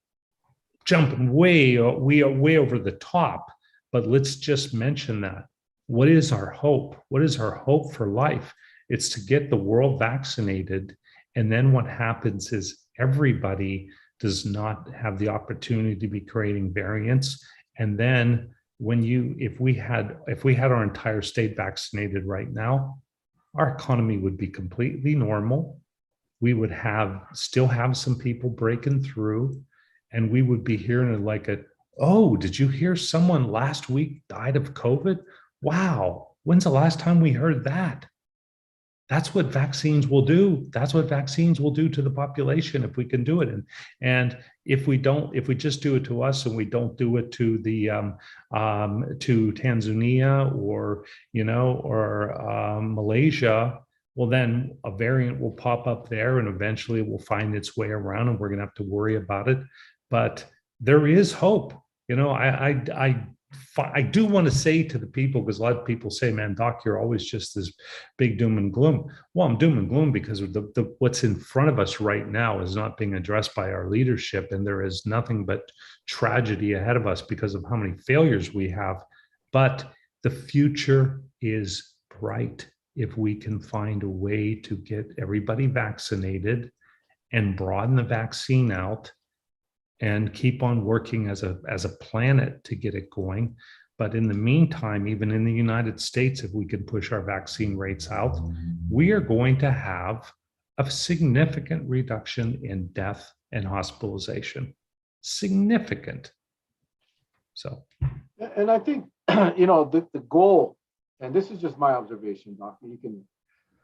jumping way over the top, but let's just mention that. What is our hope? What is our hope for life? It's to get the world vaccinated. And then what happens is everybody does not have the opportunity to be creating variants. And then if we had our entire state vaccinated right now, our economy would be completely normal. We would still have some people breaking through, and we would be hearing it like oh, did you hear someone last week died of COVID? Wow, when's the last time we heard that? That's what vaccines will do. That's what vaccines will do to the population if we can do it. And if we just do it to us and we don't do it to the to Tanzania or Malaysia, well, then a variant will pop up there and eventually it will find its way around and we're going to have to worry about it. But there is hope. You know, I do want to say to the people, because a lot of people say, man, Doc, you're always just this big doom and gloom. Well, I'm doom and gloom because of what's in front of us right now is not being addressed by our leadership. And there is nothing but tragedy ahead of us because of how many failures we have. But the future is bright if we can find a way to get everybody vaccinated and broaden the vaccine out and keep on working as a planet to get it going. But in the meantime, even in the United States, if we can push our vaccine rates out, we are going to have a significant reduction in death and hospitalization. Significant. So. And I think, you know, the goal, and this is just my observation, Doctor, you can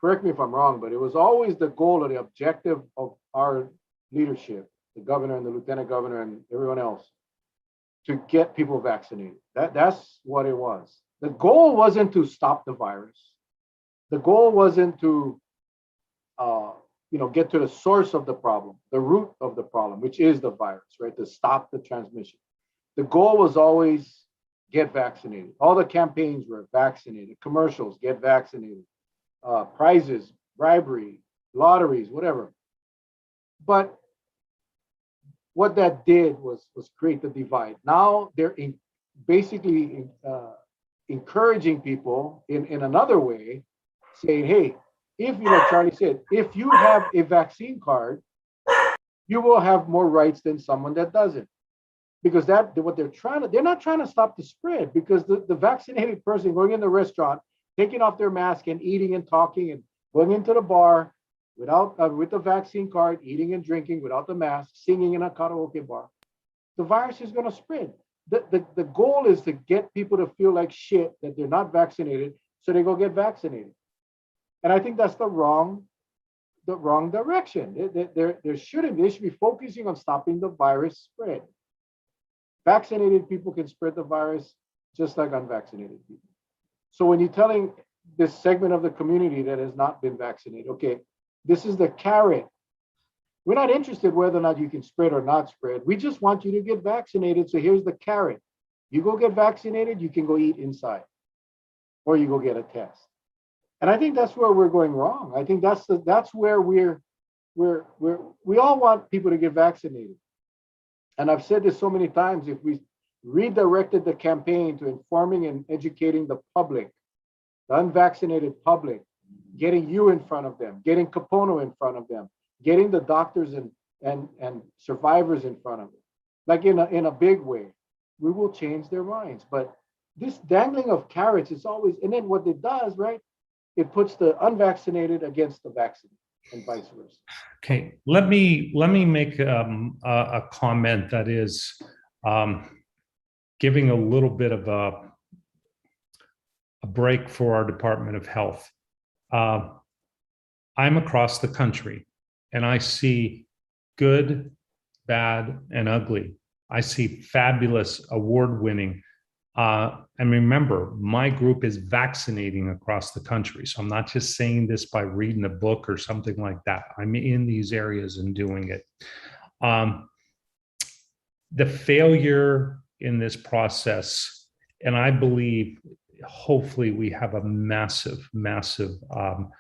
correct me if I'm wrong, but it was always the goal or the objective of our leadership, the governor and the lieutenant governor and everyone else, to get people vaccinated. That's what it was. The goal wasn't to stop the virus. The goal wasn't to, get to the source of the problem, the root of the problem, which is the virus, right? To stop the transmission. The goal was always get vaccinated. All the campaigns were vaccinated, commercials, get vaccinated, prizes, bribery, lotteries, whatever. But what that did was create the divide. Now they're basically encouraging people in another way, saying, hey, if, Charlie said, if you have a vaccine card, you will have more rights than someone that doesn't. Because they're not trying to stop the spread, because the vaccinated person going in the restaurant, taking off their mask and eating and talking and going into the bar with the vaccine card, eating and drinking without the mask, singing in a karaoke bar, the virus is going to spread. The goal is to get people to feel like shit that they're not vaccinated, so they go get vaccinated. And I think that's the wrong direction. They should be focusing on stopping the virus spread. Vaccinated people can spread the virus just like unvaccinated people. So when you're telling this segment of the community that has not been vaccinated, okay, this is the carrot. We're not interested whether or not you can spread or not spread. We just want you to get vaccinated. So here's the carrot. You go get vaccinated, you can go eat inside, or you go get a test. And I think that's where we're going wrong. I think that's where we all want people to get vaccinated. And I've said this so many times, if we redirected the campaign to informing and educating the public, the unvaccinated public, getting you in front of them, getting Capono in front of them, getting the doctors and survivors in front of them, like in a big way, we will change their minds. But this dangling of carrots is always, and then what it does, right? It puts the unvaccinated against the vaccinated and vice versa. Okay, let me make a comment that is giving a little bit of a break for our Department of Health. I'm across the country and I see good, bad, and ugly. I see fabulous, award-winning. And remember, my group is vaccinating across the country. So I'm not just saying this by reading a book or something like that. I'm in these areas and doing it. The failure in this process, and I believe, hopefully we have a massive, massive hot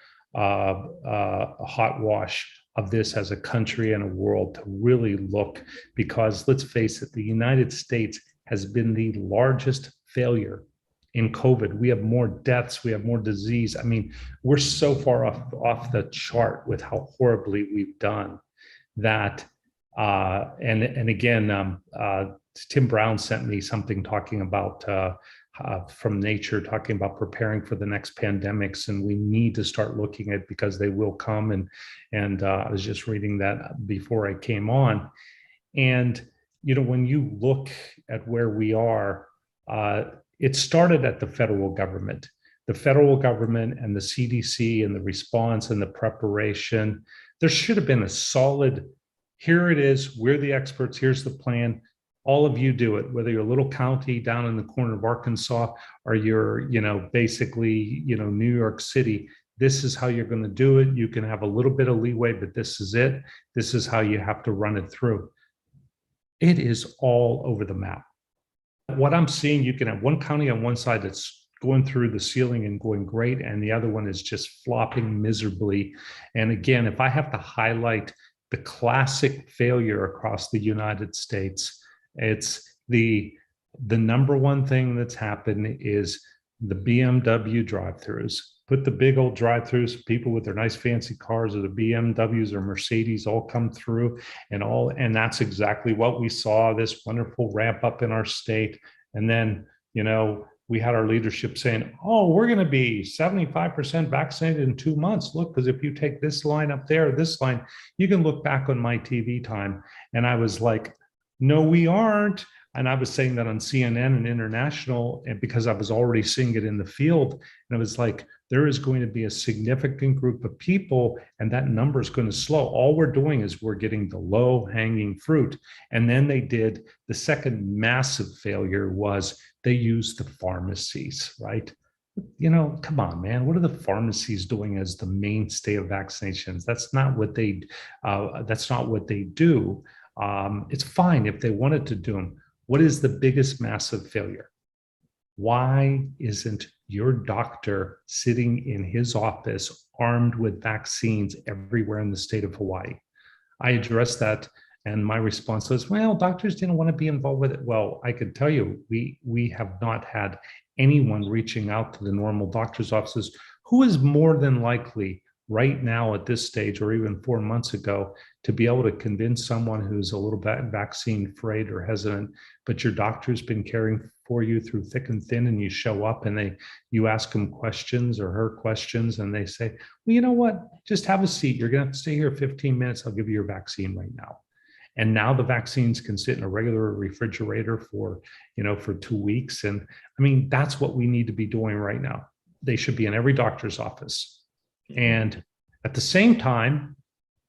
wash of this as a country and a world to really look, because let's face it, the United States has been the largest failure in COVID. We have more deaths, we have more disease. I mean, we're so far off the chart with how horribly we've done that. And again, Tim Brown sent me something talking about from Nature, talking about preparing for the next pandemics, and we need to start looking at, because they will come. And I was just reading that before I came on. And you know, when you look at where we are, it started at the federal government. The federal government and the CDC and the response and the preparation. There should have been a solid, here it is, we're the experts, here's the plan. All of you do it, whether you're a little county down in the corner of Arkansas or you're, you know, basically, you know, New York City. This is how you're going to do it. You can have a little bit of leeway, but this is it. This is how you have to run it through. It is all over the map. What I'm seeing, you can have one county on one side that's going through the ceiling and going great, and the other one is just flopping miserably. And again, if I have to highlight the classic failure across the United States, it's the number one thing that's happened is the BMW drive-throughs. Put the big old drive-throughs, people with their nice fancy cars or the BMWs or Mercedes all come through, and that's exactly what we saw, this wonderful ramp up in our state. And then, you know, we had our leadership saying, oh, we're going to be 75% vaccinated in 2 months. Look, because if you take this line up there, this line, you can look back on my TV time. And I was like, no, we aren't. And I was saying that on CNN and international, and because I was already seeing it in the field, and I was like, there is going to be a significant group of people, and that number is going to slow. All we're doing is we're getting the low hanging fruit. And then they did, the second massive failure was they used the pharmacies, right? You know, come on, man. What are the pharmacies doing as the mainstay of vaccinations? That's not what they do. It's fine if they wanted to do them. What is the biggest massive failure? Why isn't your doctor sitting in his office armed with vaccines everywhere in the state of Hawaii? I addressed that, and my response was, well, doctors didn't want to be involved with it. Well, I could tell you, we have not had anyone reaching out to the normal doctor's offices. Who is more than likely right now at this stage, or even 4 months ago, to be able to convince someone who's a little bit vaccine afraid or hesitant, but your doctor's been caring for you through thick and thin, and you show up and you ask them questions or her questions, and they say, well, you know what, just have a seat. You're going to have to stay here 15 minutes. I'll give you your vaccine right now. And now the vaccines can sit in a regular refrigerator for 2 weeks. And I mean, that's what we need to be doing right now. They should be in every doctor's office. And at the same time,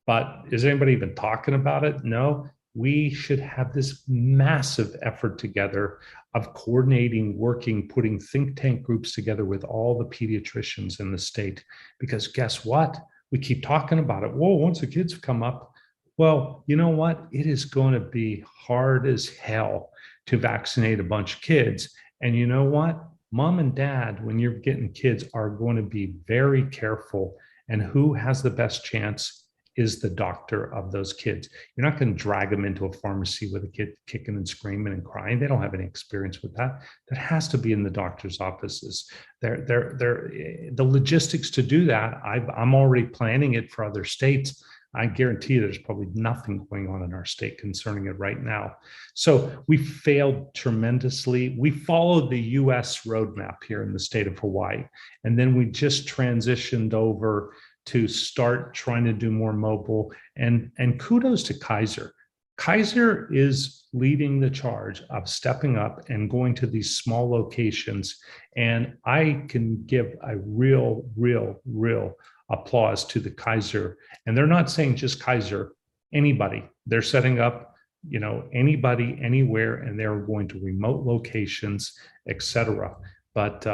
but is anybody even talking about it? No, we should have this massive effort together of coordinating, working, putting think tank groups together with all the pediatricians in the state. Because guess what? We keep talking about it. Whoa, once the kids come up, Well, you know what? It is going to be hard as hell to vaccinate a bunch of kids. And you know what? Mom and dad, when you're getting kids, are going to be very careful. And who has the best chance is the doctor of those kids. You're not going to drag them into a pharmacy with a kid kicking and screaming and crying. They don't have any experience with that. That has to be in the doctor's offices. The logistics to do that, I'm already planning it for other states. I guarantee you there's probably nothing going on in our state concerning it right now. So we failed tremendously. We followed the US roadmap here in the state of Hawaii. And then we just transitioned over to start trying to do more mobile. And kudos to Kaiser. Kaiser is leading the charge of stepping up and going to these small locations. And I can give a real applause to the Kaiser. And they're not saying just Kaiser, anybody. They're setting up, anybody, anywhere, and they're going to remote locations, etc. But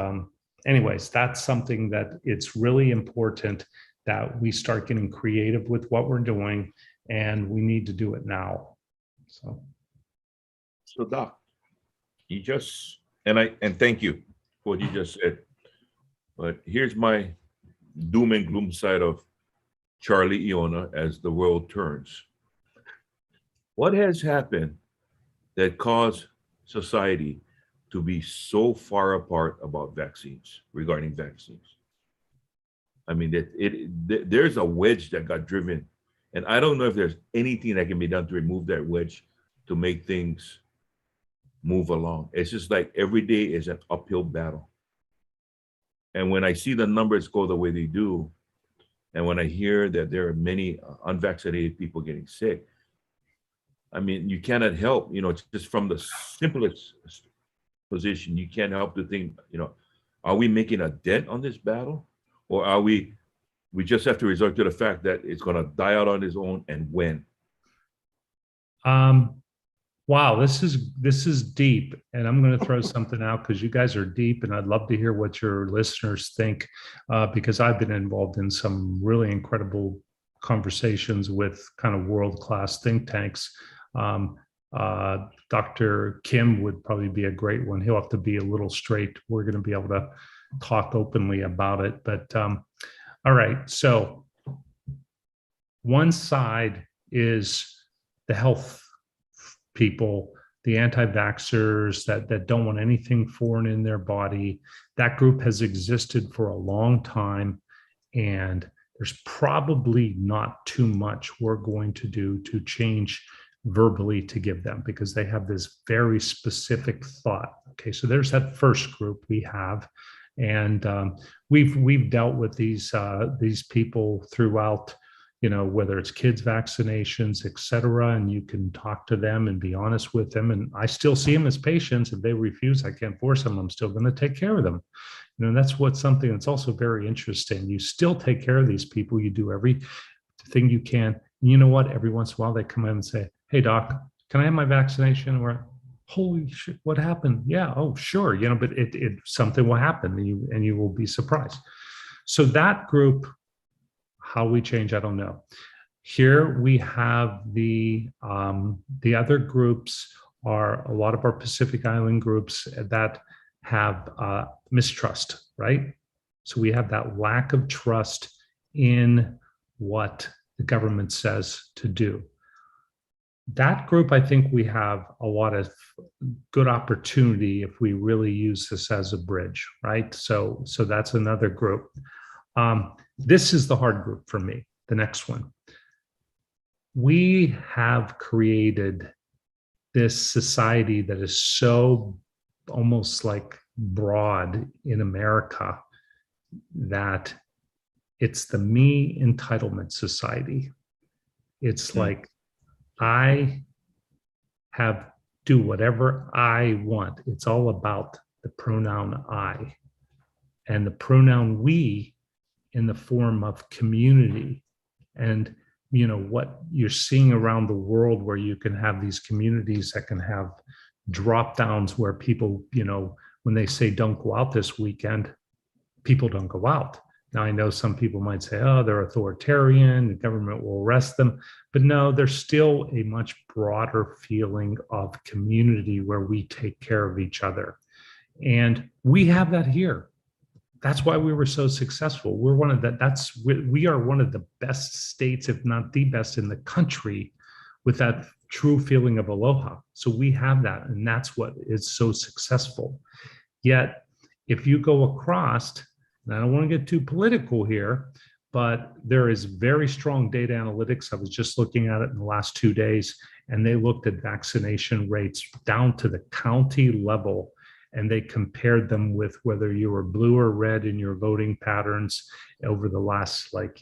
anyways, that's something that it's really important that we start getting creative with what we're doing, and we need to do it now. So Doc, you just, and thank you for what you just said. But here's my doom and gloom side of Charlie Iona as the world turns. What has happened that caused society to be so far apart about vaccines, regarding vaccines? I mean, there's a wedge that got driven, and I don't know if there's anything that can be done to remove that wedge to make things move along. It's just like every day is an uphill battle. And when I see the numbers go the way they do, and when I hear that there are many unvaccinated people getting sick, I mean, you cannot help, just from the simplest position, you can't help to think, are we making a dent on this battle? Or are we just have to resort to the fact that it's going to die out on its own, and when? Wow, this is deep, and I'm going to throw something out because you guys are deep, and I'd love to hear what your listeners think, because I've been involved in some really incredible conversations with kind of world-class think tanks. Dr. Kim would probably be a great one. He'll have to be a little straight. We're going to be able to talk openly about it. But all right, so one side is the health people, the anti-vaxxers that don't want anything foreign in their body. That group has existed for a long time, and there's probably not too much we're going to do to change verbally to give them, because they have this very specific thought. Okay, so there's that first group we have, and we've dealt with these people throughout, whether it's kids vaccinations, et cetera, and you can talk to them and be honest with them. And I still see them as patients. If they refuse, I can't force them. I'm still going to take care of them. That's something that's also very interesting. You still take care of these people. You do everything you can. You know what? Every once in a while, they come in and say, "Hey, doc, can I have my vaccination?" Or, "Holy shit, what happened?" "Yeah, oh, sure." But it something will happen, and you will be surprised. So that group, how we change, I don't know. Here we have the other groups are a lot of our Pacific Island groups that have mistrust, right? So we have that lack of trust in what the government says to do. That group, I think we have a lot of good opportunity if we really use this as a bridge, right? So that's another group. This is the hard group for me, the next one. We have created this society that is so almost like broad in America that it's the me entitlement society. It's like, I do whatever I want. It's all about the pronoun I, and the pronoun we in the form of community. And what you're seeing around the world, where you can have these communities that can have drop downs where people, when they say don't go out this weekend, people don't go out. Now, I know some people might say, oh, they're authoritarian, the government will arrest them. But no, there's still a much broader feeling of community where we take care of each other. And we have that here. That's why we were so successful. We're one of we are one of the best states, if not the best in the country, with that true feeling of aloha. So we have that, and that's what is so successful. Yet, if you go across, and I don't want to get too political here, but there is very strong data analytics. I was just looking at it in the last 2 days, and they looked at vaccination rates down to the county level, and they compared them with whether you were blue or red in your voting patterns over the last, like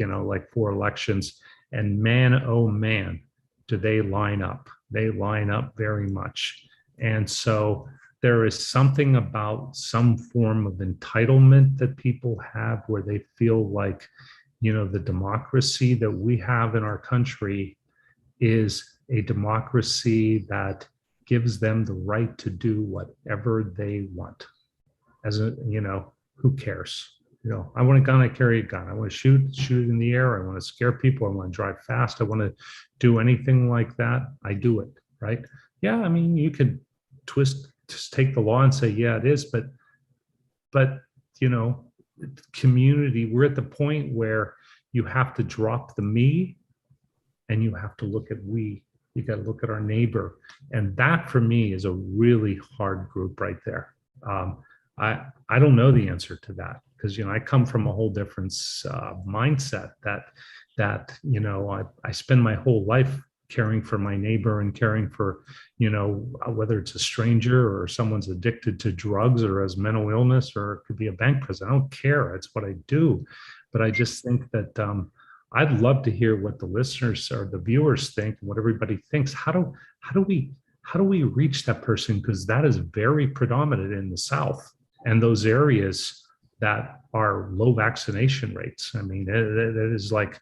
4 elections. And man, oh man, do they line up. They line up very much. And so there is something about some form of entitlement that people have where they feel like, the democracy that we have in our country is a democracy that gives them the right to do whatever they want. Who cares? I want a gun, I carry a gun. I want to shoot it in the air. I want to scare people. I want to drive fast. I want to do anything like that. I do it, right? Yeah, I mean, you could just take the law and say, yeah, it is, but community, we're at the point where you have to drop the me and you have to look at we. You got to look at our neighbor. And that for me is a really hard group right there. I don't know the answer to that because, I come from a whole different mindset that I spend my whole life caring for my neighbor and caring for, whether it's a stranger or someone's addicted to drugs or has mental illness, or it could be a bank president. I don't care. It's what I do. But I just think that I'd love to hear what the listeners or the viewers think and what everybody thinks. How do we reach that person? Because that is very predominant in the South and those areas that are low vaccination rates. I mean, it is like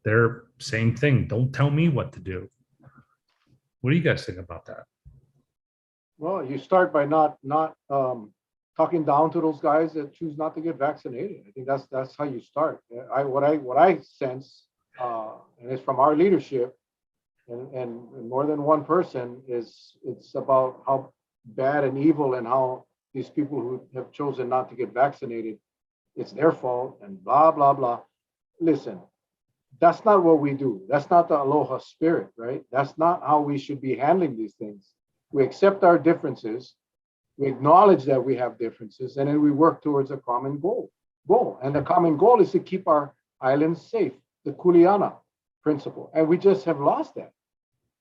they're same thing. Don't tell me what to do. What do you guys think about that? Well, you start by not talking down to those guys that choose not to get vaccinated. I think that's how you start. What I sense, and it's from our leadership, and more than one person, it's about how bad and evil and how these people who have chosen not to get vaccinated, it's their fault and blah blah blah. Listen, that's not what we do. That's not the aloha spirit, right? That's not how we should be handling these things. We accept our differences. We acknowledge that we have differences, and then we work towards a common goal. And the common goal is to keep our islands safe, the Kuleana principle. And we just have lost that.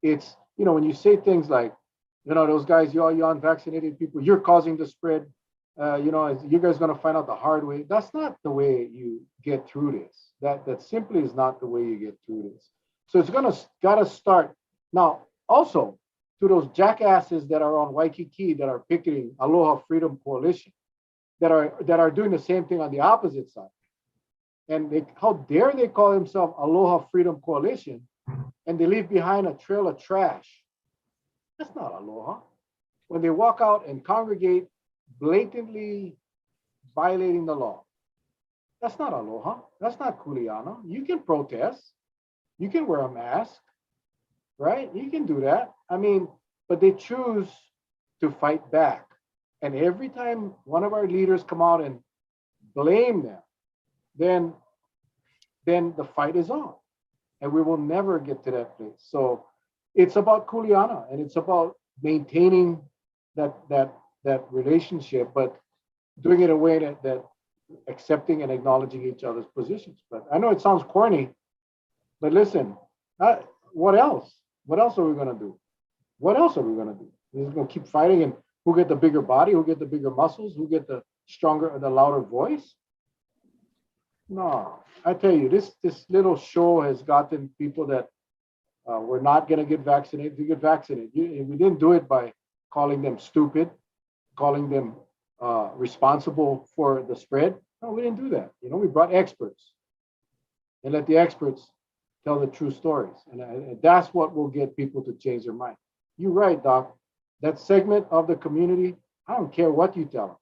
It's, when you say things like, those guys, you unvaccinated people, you're causing the spread, you guys going to find out the hard way. That's not the way you get through this. That simply is not the way you get through this. So it's gotta start. Now, also, to those jackasses that are on Waikiki that are picketing Aloha Freedom Coalition, that are doing the same thing on the opposite side. And how dare they call themselves Aloha Freedom Coalition and they leave behind a trail of trash? That's not aloha. When they walk out and congregate, blatantly violating the law, that's not aloha. That's not kuleana. You can protest. You can wear a mask, right? You can do that. I mean, but they choose to fight back. And every time one of our leaders come out and blame them, then the fight is on. And we will never get to that place. So it's about kuleana and it's about maintaining that relationship, but doing it in a way that accepting and acknowledging each other's positions. But I know it sounds corny, but listen, what else? What else are we going to do? What else are we going to do? We're going to keep fighting, and who get the bigger body, who get the bigger muscles, who get the stronger, the louder voice? No, I tell you, this little show has gotten people that were not going to get vaccinated to get vaccinated. We didn't do it by calling them stupid, calling them responsible for the spread. No, we didn't do that. We brought experts and let the experts tell the true stories. And that's what will get people to change their mind. You're right, Doc. That segment of the community, I don't care what you tell them.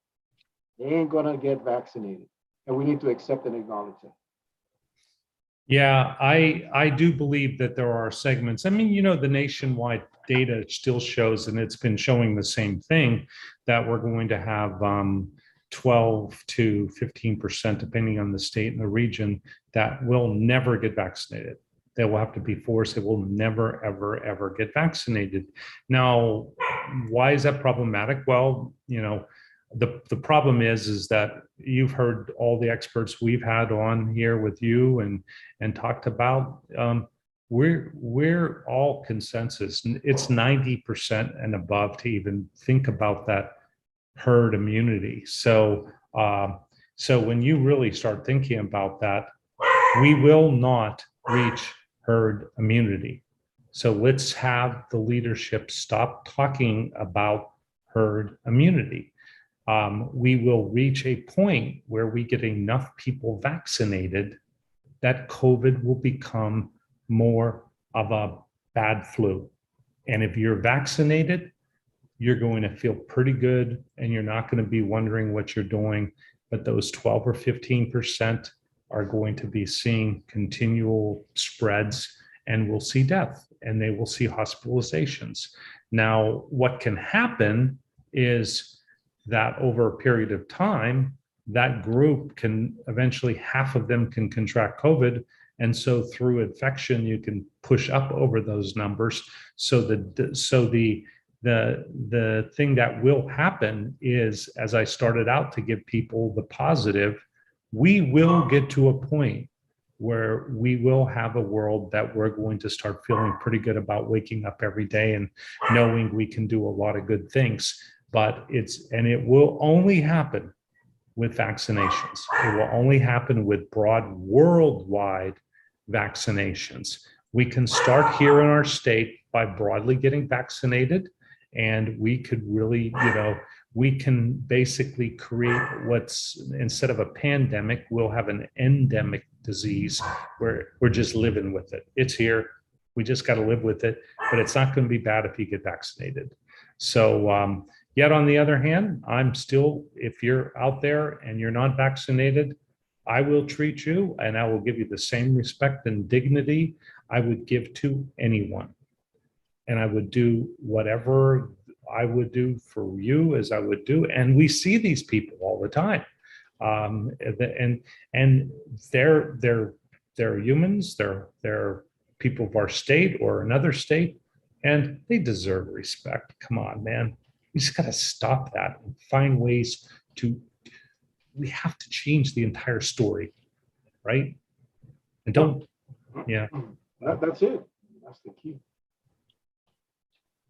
They ain't going to get vaccinated. and we need to accept and acknowledge it. Yeah, I do believe that there are segments. I mean, you know, the nationwide data still shows, and it's been showing the same thing, that we're going to have 12 to 15%, depending on the state and the region, that will never get vaccinated. They will have to be forced. They will never, ever, ever get vaccinated. Now, why is that problematic? Well, you know, the problem is that you've heard all the experts we've had on here with you and talked about. We're all consensus. It's 90% and above to even think about that herd immunity. So so when you really start thinking about that, we will not reach herd immunity. So let's have the leadership stop talking about herd immunity. We will reach a point where we get enough people vaccinated that COVID will become more of a bad flu. And if you're vaccinated, you're going to feel pretty good and you're not going to be wondering what you're doing. But those 12 or 15% are going to be seeing continual spreads, and we'll see death and they will see hospitalizations. Now, what can happen is that over a period of time, that group can eventually, half of them can contract COVID. And so through infection, you can push up over those numbers. So the thing that will happen is, as I started out to give people the positive, we will get to a point where we will have a world that we're going to start feeling pretty good about waking up every day and knowing we can do a lot of good things. But it will only happen with vaccinations. It will only happen with broad worldwide vaccinations. We can start here in our state by broadly getting vaccinated, and we could really, you know, we can basically create instead of a pandemic, we'll have an endemic disease where we're just living with it. It's here. We just got to live with it, but it's not going to be bad if you get vaccinated. So, yet on the other hand, I'm still, if you're out there and you're not vaccinated, I will treat you and I will give you the same respect and dignity I would give to anyone. And I would do whatever I would do for you as I would do. And we see these people all the time. And they're humans, they're people of our state or another state, and they deserve respect. Come on, man. We just got to stop that and find ways we have to change the entire story, right? And don't, yeah. That's it. That's the key.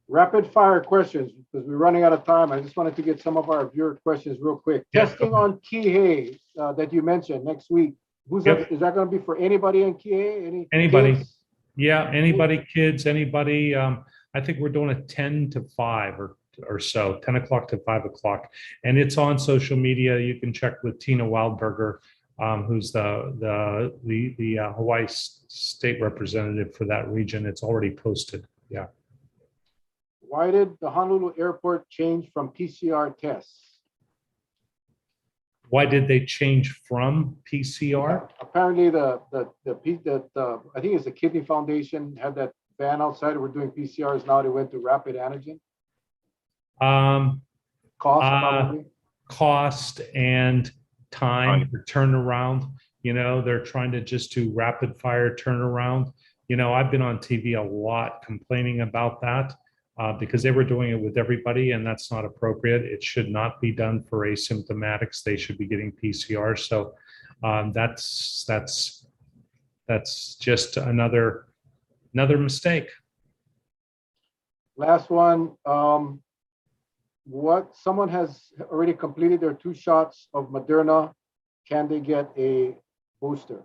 Rapid fire questions, because we're running out of time. I just wanted to get some of our viewer questions real quick. Yeah. Testing on Kihei that you mentioned next week. Is that going to be for anybody in Kihei? Anybody. Kids? Yeah, anybody, kids, anybody. I think we're doing a 10 to 5 or so, 10 o'clock to 5 o'clock. And it's on social media. You can check with Tina Wildberger, who's the Hawaii state representative for that region. It's already posted. Yeah. Why did the Honolulu airport change from PCR tests? Why did they change from PCR? Apparently I think it's the Kidney Foundation had that van outside. We're doing PCRs now. They went to rapid antigen. Cost probably. Cost and time for turnaround. You know, they're trying to just do rapid fire turnaround. You know, I've been on TV a lot complaining about that. Because they were doing it with everybody, and that's not appropriate. It should not be done for asymptomatics. They should be getting PCR. So that's just another mistake. Last one. Someone has already completed their 2 shots of Moderna. Can they get a booster?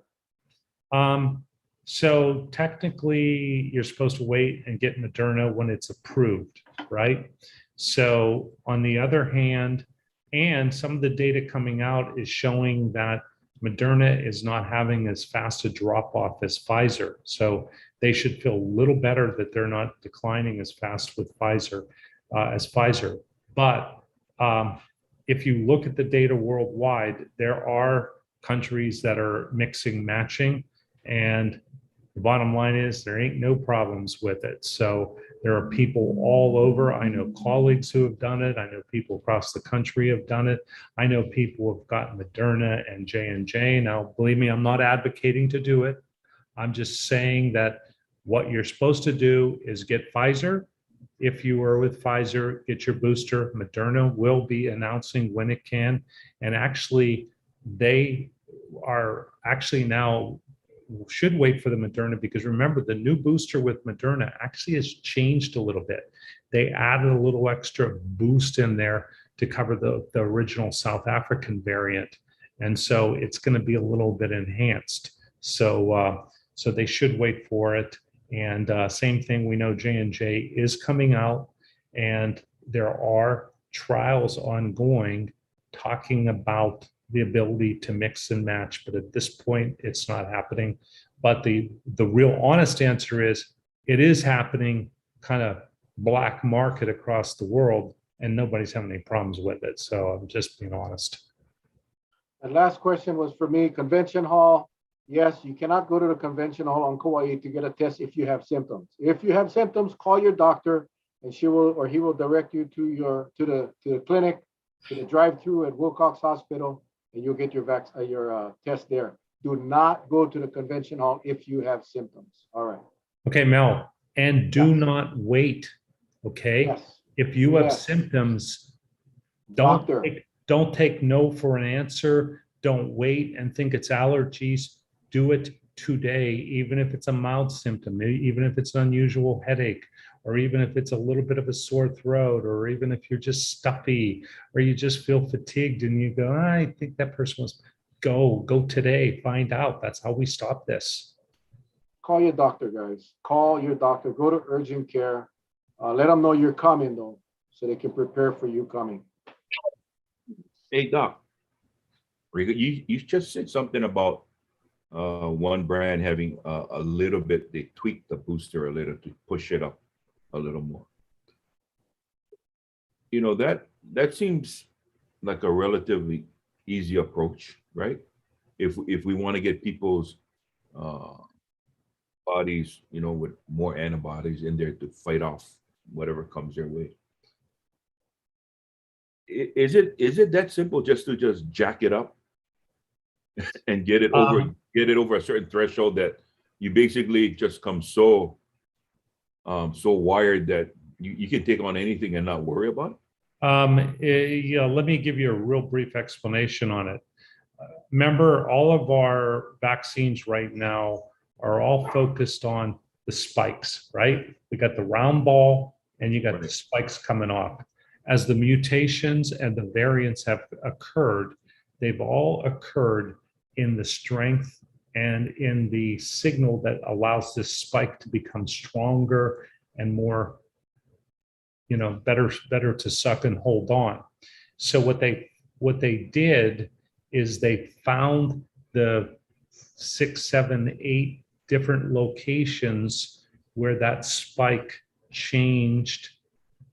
So technically, you're supposed to wait and get Moderna when it's approved, right? So on the other hand, and some of the data coming out is showing that Moderna is not having as fast a drop off as Pfizer. So they should feel a little better that they're not declining as fast with Pfizer as Pfizer. But if you look at the data worldwide, there are countries that are mixing, matching. And the bottom line is there ain't no problems with it. So there are people all over. I know colleagues who have done it. I know people across the country have done it. I know people have gotten Moderna and J&J. Now, believe me, I'm not advocating to do it. I'm just saying that what you're supposed to do is get Pfizer. If you are with Pfizer, get your booster. Moderna will be announcing when it can. And actually, they are actually now should wait for the Moderna, because remember, the new booster with Moderna actually has changed a little bit. They added a little extra boost in there to cover the original South African variant. And so it's going to be a little bit enhanced. So they should wait for it. And same thing, we know J&J is coming out, and there are trials ongoing talking about the ability to mix and match, but at this point, it's not happening. But the real honest answer is it is happening, kind of black market across the world, and nobody's having any problems with it. So I'm just being honest. And last question was for me, convention hall. Yes, you cannot go to the convention hall on Kauai to get a test if you have symptoms. If you have symptoms, call your doctor, and she will, or he will direct you to the clinic, to the drive-through at Wilcox Hospital, and you'll get your test there. Do not go to the convention hall if you have symptoms. All right. Okay, Mel, and do Yes. not wait. Okay. Yes. If you have Yes. symptoms, Doctor. don't take no for an answer. Don't wait and think it's allergies. Do it today, even if it's a mild symptom, even if it's an unusual headache, or even if it's a little bit of a sore throat, or even if you're just stuffy, or you just feel fatigued and you go, I think that person was, go today, find out. That's how we stop this. Call your doctor, guys. Call your doctor. Go to urgent care. Let them know you're coming, though, so they can prepare for you coming. Hey, Doc, you just said something about one brand having a little bit, they tweaked the booster a little to push it up a little more. You know, that seems like a relatively easy approach, right? If we want to get people's bodies, you know, with more antibodies in there to fight off whatever comes their way. Is it that simple just to jack it up and get it over a certain threshold that you basically just come so wired that you can take on anything and not worry about it? Yeah, let me give you a real brief explanation on it. Remember, all of our vaccines right now are all focused on the spikes, right? We got the round ball and you got the spikes coming off. As the mutations and the variants have occurred, they've all occurred in the strength and in the signal that allows this spike to become stronger and more, you know, better to suck and hold on. So what they did is they found the 6, 7, 8 different locations where that spike changed,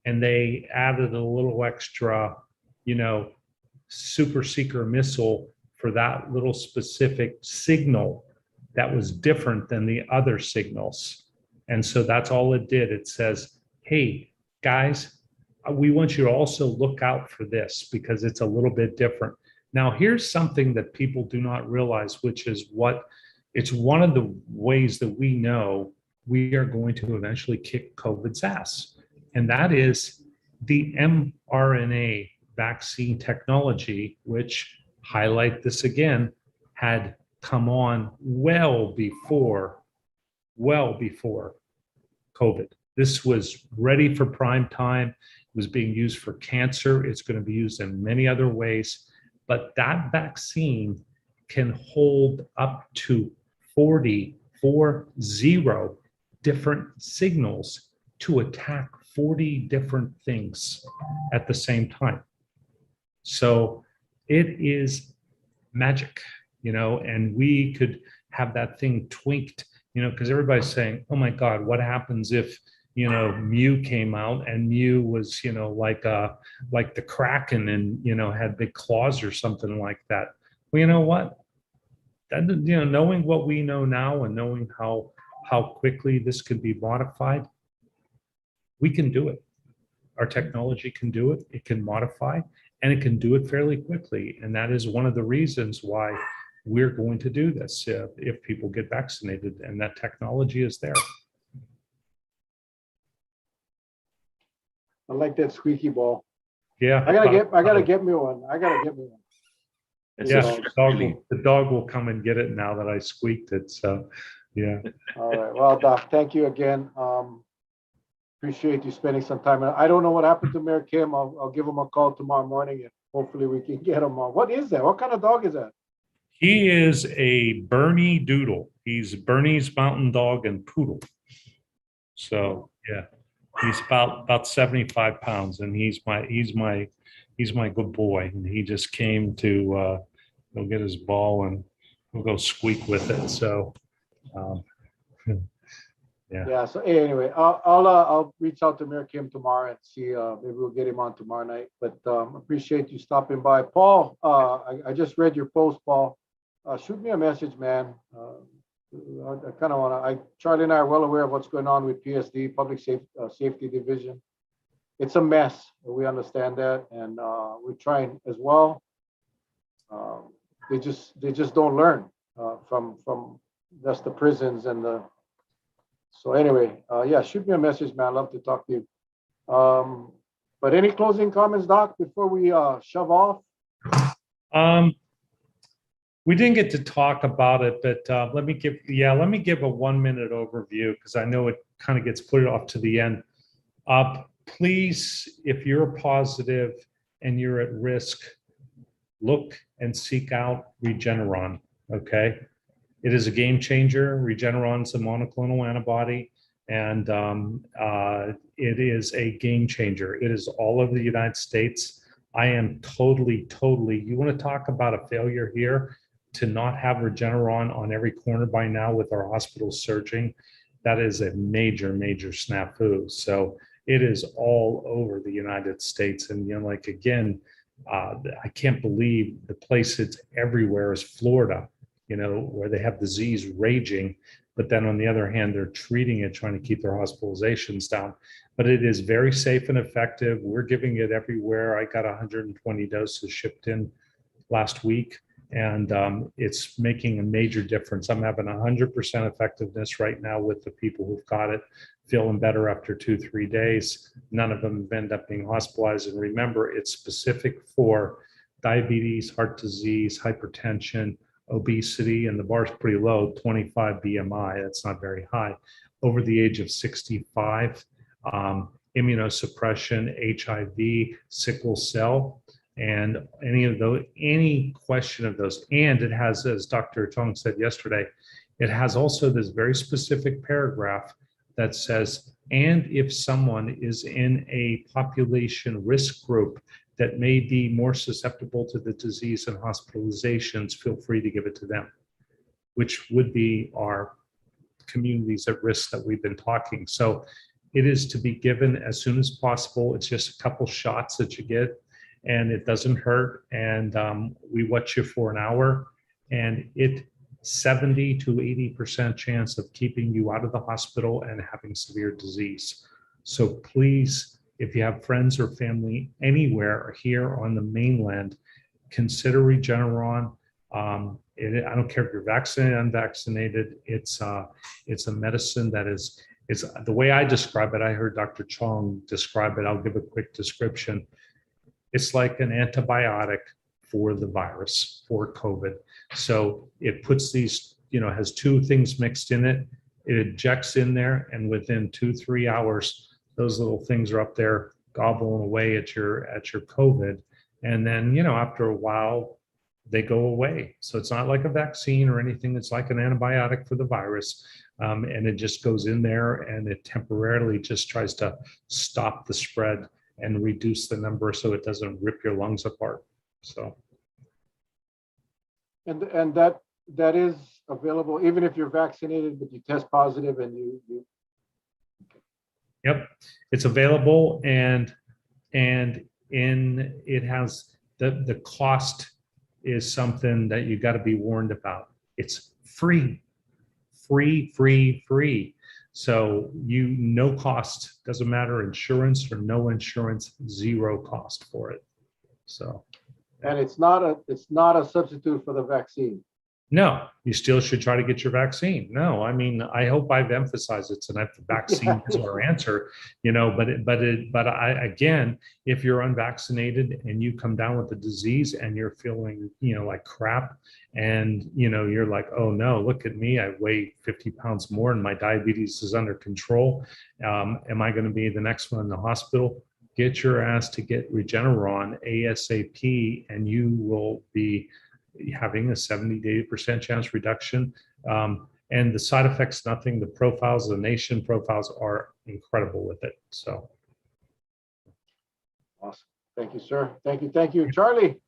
and they added a little extra, you know, super seeker missile for that little specific signal that was different than the other signals. And so that's all it did. It says, hey, guys, we want you to also look out for this because it's a little bit different. Now, here's something that people do not realize, which is it's one of the ways that we know we are going to eventually kick COVID's ass. And that is the mRNA vaccine technology, which, highlight this again, had come on well before COVID. This was ready for prime time. It was being used for cancer. It's going to be used in many other ways. But that vaccine can hold up to 40 different signals to attack 40 different things at the same time. So it is magic, you know, and we could have that thing tweaked, you know, because everybody's saying, oh my God, what happens if, you know, Mu came out and Mu was, you know, like the Kraken and, you know, had big claws or something like that. Well, you know what? knowing what we know now and knowing how quickly this could be modified, we can do it. Our technology can do it. It can modify, and it can do it fairly quickly. And that is one of the reasons why we're going to do this if people get vaccinated, and that technology is there. I like that squeaky ball. Yeah. I gotta get me one. It's Yeah, just the dog will come and get it now that I squeaked it. So, yeah. All right. Well, Doc, thank you again. Appreciate you spending some time. I don't know what happened to Mayor Kim. I'll give him a call tomorrow morning and hopefully we can get him on. What is that? What kind of dog is that? He is a Bernie Doodle. He's Bernie's mountain dog and poodle. So yeah, he's about 75 pounds, and he's my good boy. And he just came to go get his ball and we'll go squeak with it. So Yeah. So anyway, I'll reach out to Mayor Kim tomorrow and see maybe we'll get him on tomorrow night. But appreciate you stopping by, Paul. I just read your post, Paul. Shoot me a message, man. I kind of want to. Charlie and I are well aware of what's going on with PSD, Public Safety Division. It's a mess. We understand that, and we're trying as well. They just don't learn from just the prisons and the. So anyway, yeah, shoot me a message, man. I'd love to talk to you. But any closing comments, Doc, before we shove off? We didn't get to talk about it, but let me give a 1-minute overview because I know it kind of gets put off to the end. Please, if you're positive and you're at risk, look and seek out Regeneron, okay? It is a game changer. Regeneron's a monoclonal antibody, and it is a game changer. It is all over the United States. I am totally, you want to talk about a failure here to not have Regeneron on every corner by now with our hospitals surging. That is a major snafu. So it is all over the United States. And, again, I can't believe the place that's everywhere is Florida, where they have disease raging. But then on the other hand, they're treating it, trying to keep their hospitalizations down. But it is very safe and effective. We're giving it everywhere. I got 120 doses shipped in last week, and it's making a major difference. I'm having 100% effectiveness right now with the people who've got it, feeling better after 2-3 days. None of them end up being hospitalized. And remember, it's specific for diabetes, heart disease, hypertension, obesity, and the bar is pretty low, 25 BMI. That's not very high. Over the age of 65, immunosuppression, HIV, sickle cell, and any question of those. And it has, as Dr. Tong said yesterday, it has also this very specific paragraph that says, and if someone is in a population risk group that may be more susceptible to the disease and hospitalizations, feel free to give it to them, which would be our communities at risk that we've been talking. So it is to be given as soon as possible. It's just a couple shots that you get, and it doesn't hurt. And we watch you for an hour, and it 70 to 80% chance of keeping you out of the hospital and having severe disease. So please, if you have friends or family anywhere or here on the mainland, consider Regeneron. I don't care if you're vaccinated, unvaccinated. It's a medicine that is the way I describe it. I heard Dr. Chong describe it. I'll give a quick description. It's like an antibiotic for the virus, for COVID. So it puts these, has two things mixed in it. It injects in there, and within 2-3 hours, those little things are up there gobbling away at your COVID. And then, after a while, they go away. So it's not like a vaccine or anything. It's like an antibiotic for the virus. And it just goes in there, and it temporarily just tries to stop the spread and reduce the number so it doesn't rip your lungs apart. So. And that is available even if you're vaccinated, but you test positive and you. Yep, it's available, and it has the cost is something that you got to be warned about. It's free. So no cost, doesn't matter insurance or no insurance, zero cost for it. So. And it's not a substitute for the vaccine. No, you still should try to get your vaccine. No, I mean, I hope I've emphasized it tonight. The vaccine is our answer, but again, if you're unvaccinated and you come down with the disease and you're feeling, like crap, and you're like, oh no, look at me, I weigh 50 pounds more and my diabetes is under control. Am I going to be the next one in the hospital? Get your ass to get Regeneron ASAP, and you will be having a 70 to 80% chance reduction. And the side effects, nothing. The profiles, the nation profiles are incredible with it. So. Awesome. Thank you, sir. Thank you. Charlie.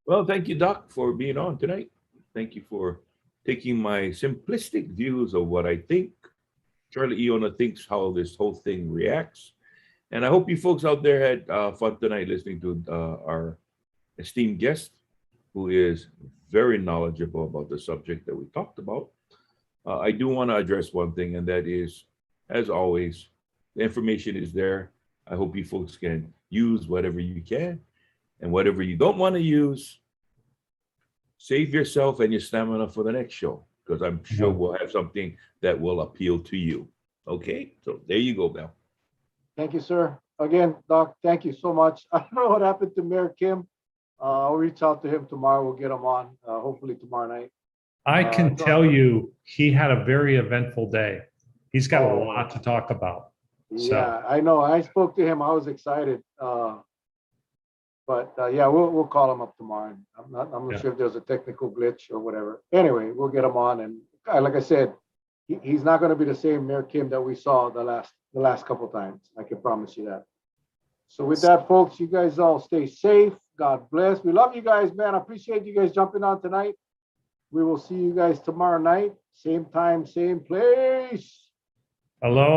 Well, thank you, Doc, for being on tonight. Thank you for taking my simplistic views of what I think. Charlie Iona thinks how this whole thing reacts. And I hope you folks out there had fun tonight listening to our esteemed guest, who is very knowledgeable about the subject that we talked about. I do want to address one thing, and that is, as always, the information is there. I hope you folks can use whatever you can, and whatever you don't want to use, save yourself and your stamina for the next show, because I'm sure we'll have something that will appeal to you. Okay, so there you go, Bell. Thank you, sir. Again, Doc, thank you so much. I don't know what happened to Mayor Kim. I'll reach out to him tomorrow. We'll get him on, hopefully tomorrow night. I can tell you, he had a very eventful day. He's got a lot to talk about. Yeah, I know. I spoke to him. I was excited. But yeah, we'll call him up tomorrow. I'm not sure if there's a technical glitch or whatever. Anyway, we'll get him on. And like I said, he's not going to be the same Mayor Kim that we saw the last couple of times. I can promise you that. So with that, folks, you guys all stay safe. God bless. We love you guys, man. I appreciate you guys jumping on tonight. We will see you guys tomorrow night. Same time, same place. Hello.